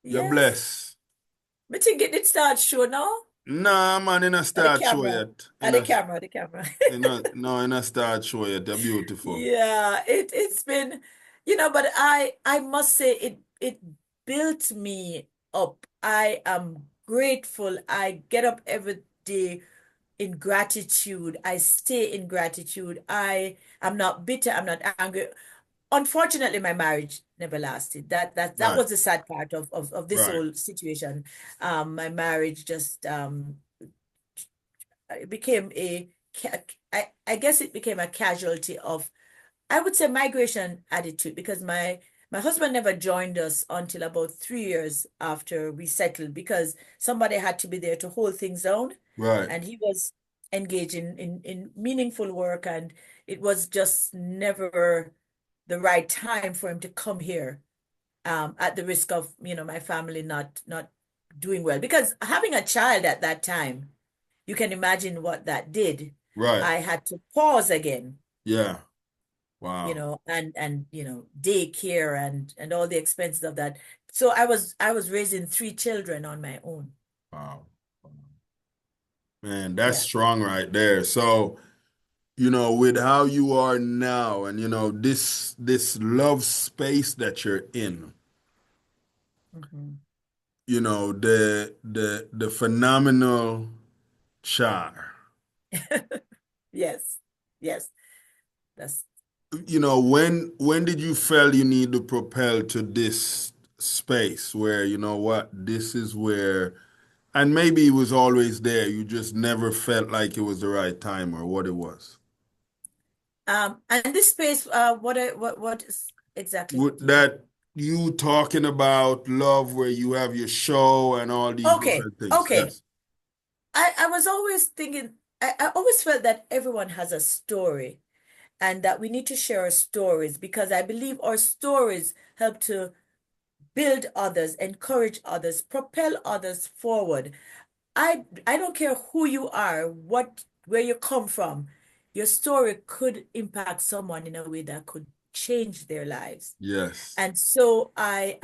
Speaker 1: You're
Speaker 2: Yes.
Speaker 1: blessed.
Speaker 2: Me think it did start show now.
Speaker 1: Nah, man, in a
Speaker 2: At the
Speaker 1: start show
Speaker 2: camera.
Speaker 1: yet.
Speaker 2: At the camera, the camera.
Speaker 1: In a start show yet. You're beautiful.
Speaker 2: Yeah, it's been, but I must say it built me up. I am grateful. I get up every day in gratitude. I stay in gratitude. I am not bitter. I'm not angry. Unfortunately, my marriage never lasted. That
Speaker 1: Right,
Speaker 2: was the sad part of this
Speaker 1: right,
Speaker 2: whole situation. My marriage just it became I guess it became a casualty of, I would say, migration attitude, because my husband never joined us until about 3 years after we settled, because somebody had to be there to hold things down,
Speaker 1: right,
Speaker 2: and he was engaged in meaningful work, and it was just never the right time for him to come here, at the risk of, my family not doing well, because having a child at that time, you can imagine what that did.
Speaker 1: right.
Speaker 2: I had to pause again,
Speaker 1: Yeah. Wow.
Speaker 2: and daycare and all the expenses of that. So I was raising 3 children on my own.
Speaker 1: Wow. Man, that's
Speaker 2: Yeah.
Speaker 1: strong right there. So, with how you are now and this love space that you're in,
Speaker 2: Mhm.
Speaker 1: the phenomenal char.
Speaker 2: Yes. Yes. That's
Speaker 1: When did you feel you need to propel to this space where you know what this is where and maybe it was always there you just never felt like it was the right time or what it was
Speaker 2: and this space, what is exactly
Speaker 1: with
Speaker 2: do you
Speaker 1: that you talking about love where you have your show and all these
Speaker 2: Okay.
Speaker 1: different things
Speaker 2: Okay.
Speaker 1: yes
Speaker 2: I was always thinking, I always felt that everyone has a story, and that we need to share our stories, because I believe our stories help to build others, encourage others, propel others forward. I don't care who you are, where you come from. Your story could impact someone in a way that could change their lives.
Speaker 1: yes
Speaker 2: And so I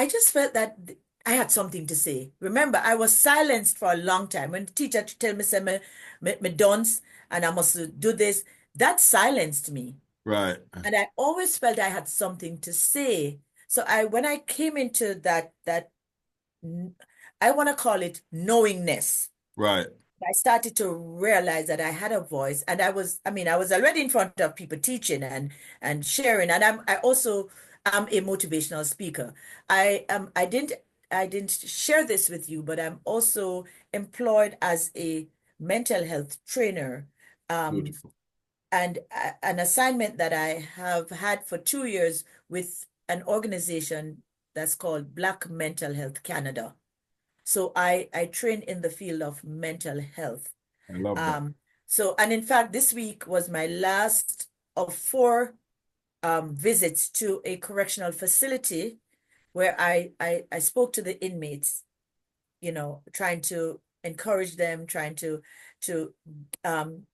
Speaker 2: just felt that I had something to say. Remember, I was silenced for a long time. When the teacher tell me say me dunce and I must do this, that silenced me.
Speaker 1: right
Speaker 2: And I always felt I had something to say. So when I came into that I want to call it knowingness.
Speaker 1: right
Speaker 2: I started to realize that I had a voice, and I was already in front of people teaching and sharing, and I also am a motivational speaker. I didn't share this with you, but I'm also employed as a mental health trainer, um,
Speaker 1: beautiful
Speaker 2: and an assignment that I have had for 2 years with an organization that's called Black Mental Health Canada. So I train in the field of mental health.
Speaker 1: I love that
Speaker 2: Um, and in fact, this week was my last of four visits to a correctional facility, where I spoke to the inmates, trying to encourage them, trying to um,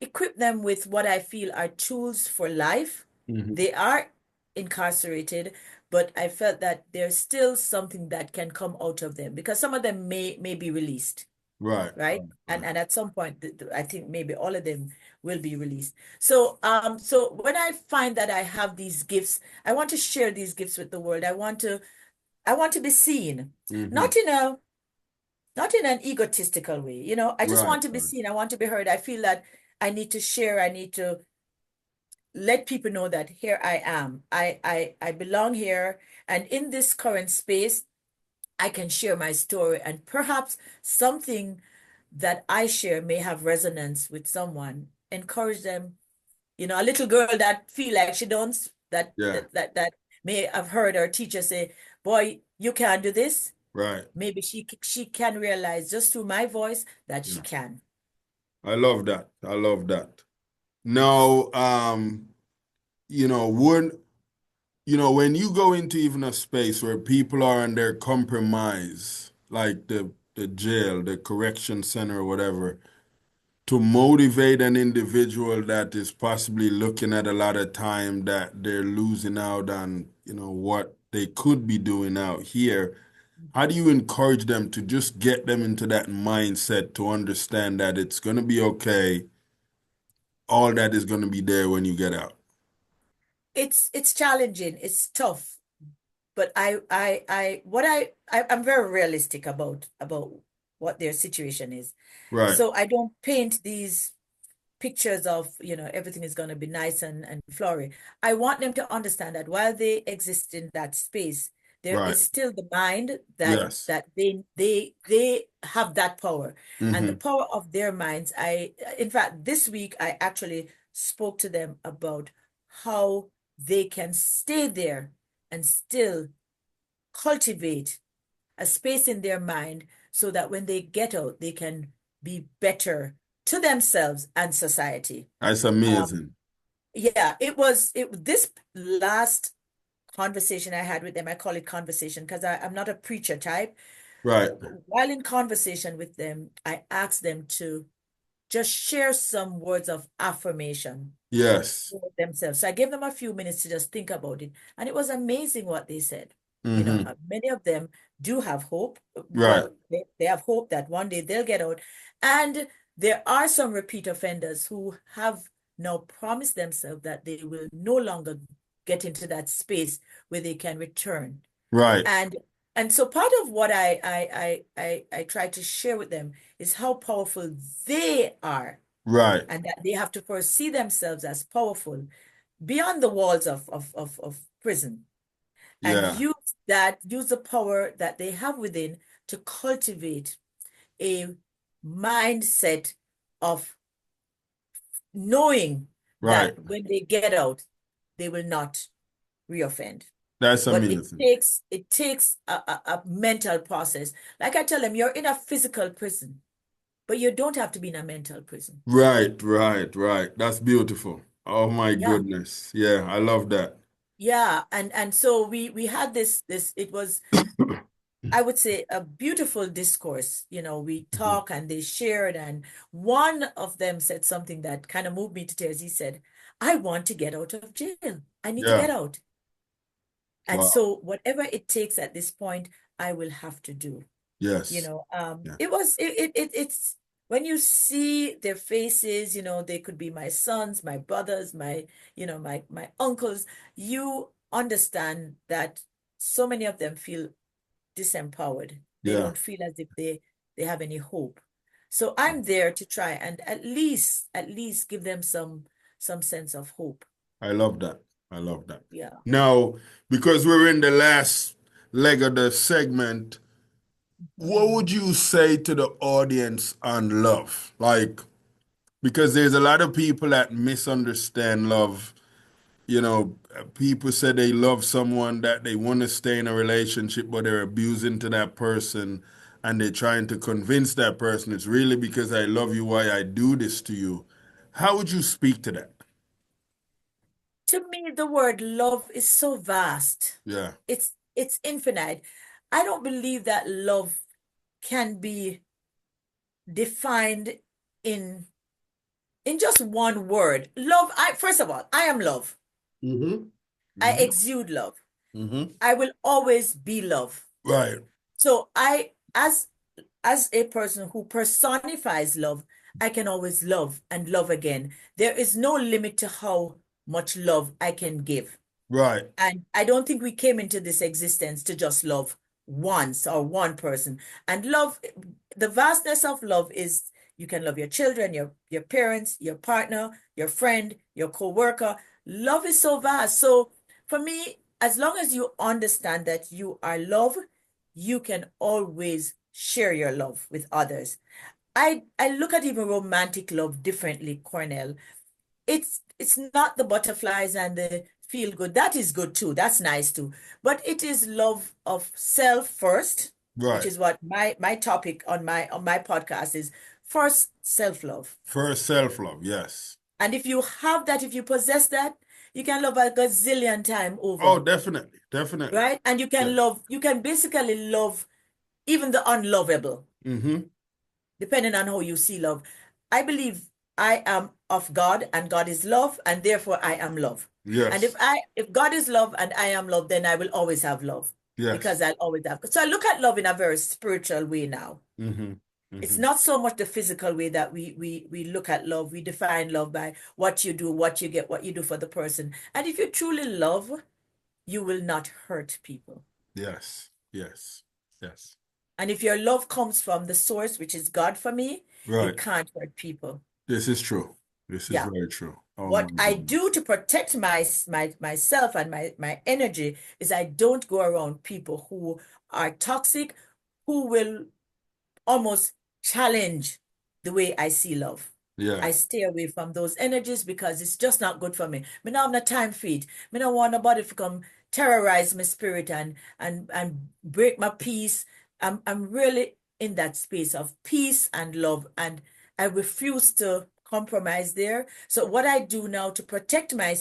Speaker 2: equip them with what I feel are tools for life.
Speaker 1: hmm
Speaker 2: They are incarcerated, but I felt that there's still something that can come out of them, because some of them may be released.
Speaker 1: Right.
Speaker 2: right?
Speaker 1: Right.
Speaker 2: And
Speaker 1: Right.
Speaker 2: at some point, I think maybe all of them will be released. So when I find that I have these gifts, I want to share these gifts with the world. I want to be seen,
Speaker 1: Mm-hmm.
Speaker 2: not in a not in an egotistical way, you know. I just
Speaker 1: Right.
Speaker 2: want to be
Speaker 1: Right.
Speaker 2: seen. I want to be heard. I feel that I need to share. I need to let people know that here I am. I belong here, and in this current space, I can share my story, and perhaps something that I share may have resonance with someone. Encourage them, you know, a little girl that feel like she don't
Speaker 1: Yeah.
Speaker 2: that may have heard her teacher say, "Boy, you can't do this."
Speaker 1: Right.
Speaker 2: Maybe she can realize just through my voice that she
Speaker 1: Yeah.
Speaker 2: can.
Speaker 1: I love that. I love that. Now, when when you go into even a space where people are in their compromise, like the jail, the correction center or whatever, to motivate an individual that is possibly looking at a lot of time that they're losing out on, what they could be doing out here, how do you encourage them to just get them into that mindset to understand that it's going to be okay? All that is going to be there when you get out.
Speaker 2: It's challenging, it's tough, but I'm very realistic about what their situation is.
Speaker 1: Right.
Speaker 2: So I don't paint these pictures of, you know, everything is going to be nice and flowery. I want them to understand that while they exist in that space, there
Speaker 1: Right.
Speaker 2: is still the mind
Speaker 1: Yes.
Speaker 2: that they have that power, and the
Speaker 1: Mm-hmm.
Speaker 2: power of their minds. In fact, this week I actually spoke to them about how they can stay there and still cultivate a space in their mind so that when they get out, they can be better to themselves and society.
Speaker 1: That's
Speaker 2: Um,
Speaker 1: amazing.
Speaker 2: yeah, this last conversation I had with them, I call it conversation because I'm not a preacher type.
Speaker 1: Right.
Speaker 2: While in conversation with them, I asked them to just share some words of affirmation
Speaker 1: Yes.
Speaker 2: for themselves. So I gave them a few minutes to just think about it. And it was amazing what they said. You know,
Speaker 1: Mm-hmm.
Speaker 2: many of them do have hope.
Speaker 1: Right.
Speaker 2: Well, they have hope that one day they'll get out. And there are some repeat offenders who have now promised themselves that they will no longer get into that space where they can return.
Speaker 1: Right.
Speaker 2: And so part of what I try to share with them is how powerful they are,
Speaker 1: Right.
Speaker 2: and that they have to first see themselves as powerful beyond the walls of prison, and
Speaker 1: Yeah.
Speaker 2: use the power that they have within to cultivate a mindset of knowing
Speaker 1: Right.
Speaker 2: that when they get out, they will not reoffend.
Speaker 1: That's
Speaker 2: But
Speaker 1: amazing.
Speaker 2: it takes a mental process. Like I tell them, you're in a physical prison, but you don't have to be in a mental prison.
Speaker 1: Right. Right. Right. That's beautiful. Oh my
Speaker 2: Yeah.
Speaker 1: goodness. Yeah, I love that.
Speaker 2: Yeah, and so we had this it was, I would say, a beautiful discourse. You know, we
Speaker 1: Mhm.
Speaker 2: talk and they shared, and one of them said something that kind of moved me to tears. He said, "I want to get out of jail. I need to
Speaker 1: Yeah.
Speaker 2: get out." And
Speaker 1: Wow.
Speaker 2: so whatever it takes at this point, I will have to do. You
Speaker 1: Yes.
Speaker 2: know,
Speaker 1: Yeah.
Speaker 2: it's when you see their faces, you know, they could be my sons, my brothers, my uncles. You understand that so many of them feel disempowered. They
Speaker 1: Yeah.
Speaker 2: don't feel as if they have any hope. So I'm there to try and at least give them some sense of hope.
Speaker 1: I love that. I love that.
Speaker 2: Yeah.
Speaker 1: Now, because we're in the last leg of the segment, what
Speaker 2: Mhm.
Speaker 1: would you say to the audience on love? Like, because there's a lot of people that misunderstand love. People say they love someone, that they want to stay in a relationship, but they're abusing to that person, and they're trying to convince that person it's really because I love you why I do this to you. How would you speak to that?
Speaker 2: To me, the word love is so vast.
Speaker 1: Yeah.
Speaker 2: It's infinite. I don't believe that love can be defined in just one word. Love, I first of all, I am love.
Speaker 1: Mm-hmm.
Speaker 2: I
Speaker 1: Mm-hmm.
Speaker 2: exude love.
Speaker 1: Mm-hmm.
Speaker 2: I will always be love.
Speaker 1: Right.
Speaker 2: So I as as a person who personifies love, I can always love and love again. There is no limit to how much love I can give.
Speaker 1: Right.
Speaker 2: And I don't think we came into this existence to just love once or one person. And love, the vastness of love is you can love your children, your parents, your partner, your friend, your co-worker. Love is so vast. So for me, as long as you understand that you are love, you can always share your love with others. I look at even romantic love differently, Cornell. It's not the butterflies and the feel good. That is good too. That's nice too. But it is love of self first, which
Speaker 1: Right.
Speaker 2: is what my topic on my podcast is first self-love.
Speaker 1: First self-love. Yes.
Speaker 2: And if you have that, if you possess that, you can love a gazillion time
Speaker 1: Oh,
Speaker 2: over,
Speaker 1: definitely. Definitely.
Speaker 2: right? And
Speaker 1: Yes.
Speaker 2: you can basically love even the unlovable,
Speaker 1: Mm-hmm.
Speaker 2: depending on how you see love. I believe I am of God and God is love, and therefore I am love. And
Speaker 1: Yes.
Speaker 2: if God is love and I am love, then I will always have love
Speaker 1: Yes.
Speaker 2: because I'll always have. So I look at love in a very spiritual way now.
Speaker 1: Mm-hmm.
Speaker 2: It's
Speaker 1: Mm-hmm.
Speaker 2: not so much the physical way that we look at love. We define love by what you do, what you get, what you do for the person. And if you truly love, you will not hurt people.
Speaker 1: Yes. Yes. Yes.
Speaker 2: And if your love comes from the source, which is God for me, you
Speaker 1: Right.
Speaker 2: can't hurt people.
Speaker 1: This is true. This is
Speaker 2: Yeah.
Speaker 1: very true. Oh my
Speaker 2: What I do
Speaker 1: goodness.
Speaker 2: to protect myself and my energy is I don't go around people who are toxic, who will almost challenge the way I see love.
Speaker 1: Yeah.
Speaker 2: I stay away from those energies because it's just not good for me. Me now have no time for it. Me don't want nobody to come terrorize my spirit and break my peace. I'm really in that space of peace and love, and I refuse to compromise there. So what I do now to protect my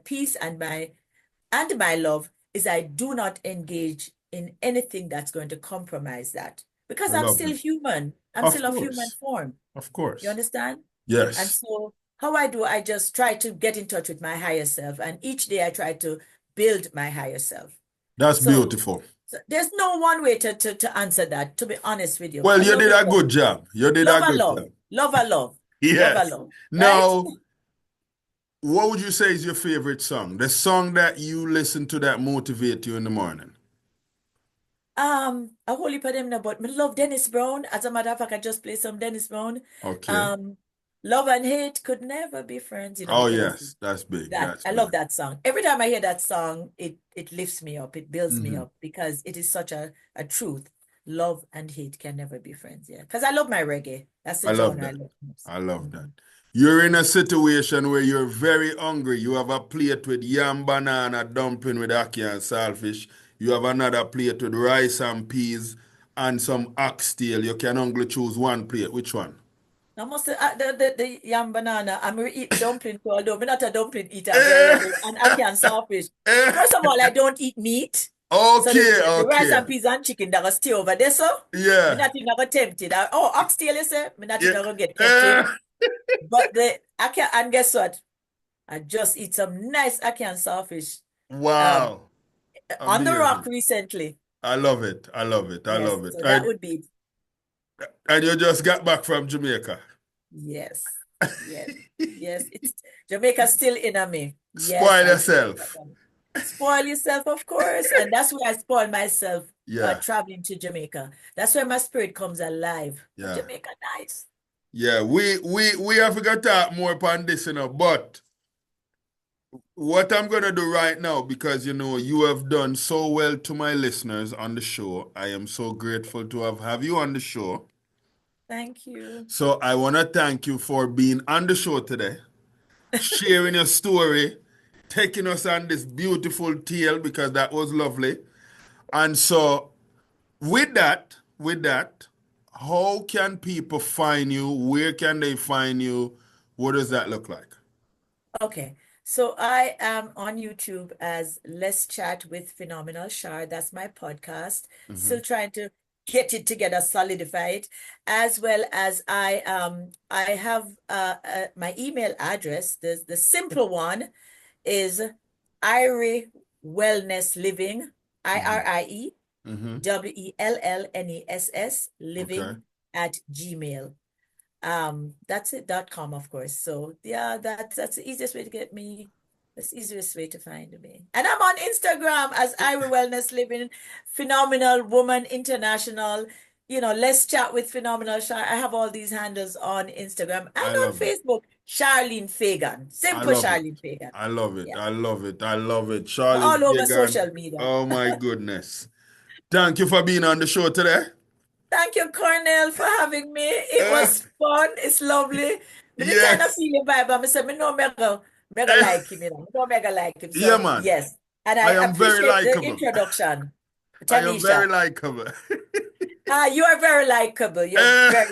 Speaker 2: peace and my love is I do not engage in anything that's going to compromise that because
Speaker 1: I
Speaker 2: I'm
Speaker 1: love
Speaker 2: still
Speaker 1: that.
Speaker 2: human. I'm
Speaker 1: Of
Speaker 2: still of human
Speaker 1: course.
Speaker 2: form.
Speaker 1: Of
Speaker 2: You
Speaker 1: course.
Speaker 2: understand? And
Speaker 1: Yes.
Speaker 2: so how I do, I just try to get in touch with my higher self. And each day I try to build my higher self.
Speaker 1: That's
Speaker 2: So,
Speaker 1: beautiful.
Speaker 2: so there's no one way to answer that, to be honest with you.
Speaker 1: Well,
Speaker 2: I
Speaker 1: you
Speaker 2: love
Speaker 1: did
Speaker 2: it
Speaker 1: a
Speaker 2: all.
Speaker 1: good job. You did
Speaker 2: Love
Speaker 1: a
Speaker 2: and
Speaker 1: good
Speaker 2: love.
Speaker 1: job.
Speaker 2: Love and love. Love and
Speaker 1: Yes.
Speaker 2: love. Right?
Speaker 1: Now, what would you say is your favorite song? The song that you listen to that motivate you in the morning?
Speaker 2: A whole heap of them now, but me love Dennis Brown. As a matter of fact, I just play some Dennis Brown.
Speaker 1: Okay.
Speaker 2: Um, Love and hate could never be friends,
Speaker 1: Oh,
Speaker 2: because
Speaker 1: yes. That's big.
Speaker 2: that
Speaker 1: That's
Speaker 2: I
Speaker 1: big.
Speaker 2: love that song. Every time I hear that song, it lifts me up, it builds me
Speaker 1: Hmm.
Speaker 2: up because it is such a truth. Love and hate can never be friends, yeah. Because I love my reggae. That's
Speaker 1: I
Speaker 2: the
Speaker 1: love
Speaker 2: genre I
Speaker 1: that.
Speaker 2: love most.
Speaker 1: I love that.
Speaker 2: Mhm.
Speaker 1: You're in a situation where you're very hungry. You have a plate with yam, banana, dumpling with ackee and saltfish. You have another plate with rice and peas and some oxtail. You can only choose one plate. Which one?
Speaker 2: Now, must the yam banana. I'm gonna eat the dumpling too, although I'm not a dumpling eater
Speaker 1: Eh,
Speaker 2: very, and I can saltfish.
Speaker 1: eh.
Speaker 2: First of all, I don't eat meat. So
Speaker 1: Okay,
Speaker 2: the rice
Speaker 1: okay.
Speaker 2: and peas and chicken that gonna stay over there, so me
Speaker 1: Yeah,
Speaker 2: not even gonna tempted. Oh, oxtail, you say? Me not
Speaker 1: yeah.
Speaker 2: even gonna get tempted.
Speaker 1: Eh.
Speaker 2: But the I can and guess what? I just eat some nice ackee and saltfish um
Speaker 1: Wow.
Speaker 2: on the rock
Speaker 1: Amazing.
Speaker 2: recently.
Speaker 1: I love it. I love it. I
Speaker 2: Yes,
Speaker 1: love it.
Speaker 2: so that would be it.
Speaker 1: And you just got back from Jamaica.
Speaker 2: Yes, yes, yes. It's Jamaica still in me. Yes,
Speaker 1: Spoil
Speaker 2: I still
Speaker 1: yourself.
Speaker 2: spoil yourself, of course, and that's where I spoil myself
Speaker 1: Yeah,
Speaker 2: traveling to Jamaica. That's where my spirit comes alive. But
Speaker 1: yeah.
Speaker 2: Jamaica, nice.
Speaker 1: Yeah, we have to talk more upon this, but what I'm gonna do right now, because you have done so well to my listeners on the show. I am so grateful to have you on the show.
Speaker 2: Thank you.
Speaker 1: So I wanna thank you for being on the show today, sharing your story, taking us on this beautiful tale because that was lovely. And so with that, how can people find you? Where can they find you? What does that look like?
Speaker 2: Okay, so I am on YouTube as Let's Chat with Phenomenal Shar. That's my podcast.
Speaker 1: Hmm.
Speaker 2: Still trying to get it together, solidify it, as well as I have my email address. The simple one is Irie Wellness Living,
Speaker 1: Hmm.
Speaker 2: IRIE
Speaker 1: Mm-hmm.
Speaker 2: WELLNESS,
Speaker 1: Okay.
Speaker 2: living at Gmail. That's it, .com, of course. So yeah, that's the easiest way to get me. That's the easiest way to find me. And I'm on Instagram as Ira Wellness Living, Phenomenal Woman International. Let's chat with Phenomenal Char. I have all these handles on Instagram and
Speaker 1: I
Speaker 2: on
Speaker 1: love it.
Speaker 2: Facebook. Charlene Fagan.
Speaker 1: I
Speaker 2: Simple
Speaker 1: love it.
Speaker 2: Charlene Fagan.
Speaker 1: I love it.
Speaker 2: Yeah.
Speaker 1: I love it. I love it. Charlene
Speaker 2: All over
Speaker 1: Fagan.
Speaker 2: social media.
Speaker 1: Oh my goodness. Thank you for being on the show today.
Speaker 2: Thank you, Cornell, for having me. It
Speaker 1: Uh,
Speaker 2: was fun. It's lovely. But the kind of
Speaker 1: yes.
Speaker 2: feeling vibe, I said, me know mega like him, Me know mega like him.
Speaker 1: Yeah,
Speaker 2: So
Speaker 1: man.
Speaker 2: yes. And I
Speaker 1: I am very
Speaker 2: appreciate the
Speaker 1: likable.
Speaker 2: introduction.
Speaker 1: I am very
Speaker 2: Tanisha.
Speaker 1: likable.
Speaker 2: You are very likable.
Speaker 1: Uh,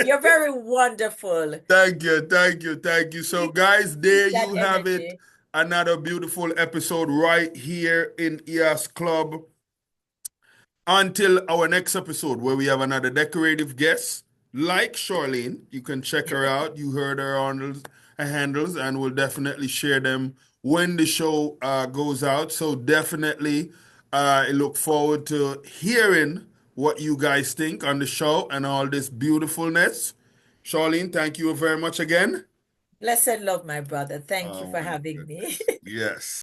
Speaker 2: You're very wonderful.
Speaker 1: thank you. Thank you. Thank you. So, guys,
Speaker 2: Keep
Speaker 1: there
Speaker 2: that
Speaker 1: you have it.
Speaker 2: energy.
Speaker 1: Another beautiful episode right here in EAS Club. Until our next episode, where we have another decorative guest, like Charlene. You can check her out. You heard her handles, and we'll definitely share them when the show goes out. So definitely, I look forward to hearing what you guys think on the show and all this beautifulness. Charlene, thank you very much again.
Speaker 2: Blessed love, my brother. Thank you
Speaker 1: Oh
Speaker 2: for
Speaker 1: my
Speaker 2: having me.
Speaker 1: goodness. Yes.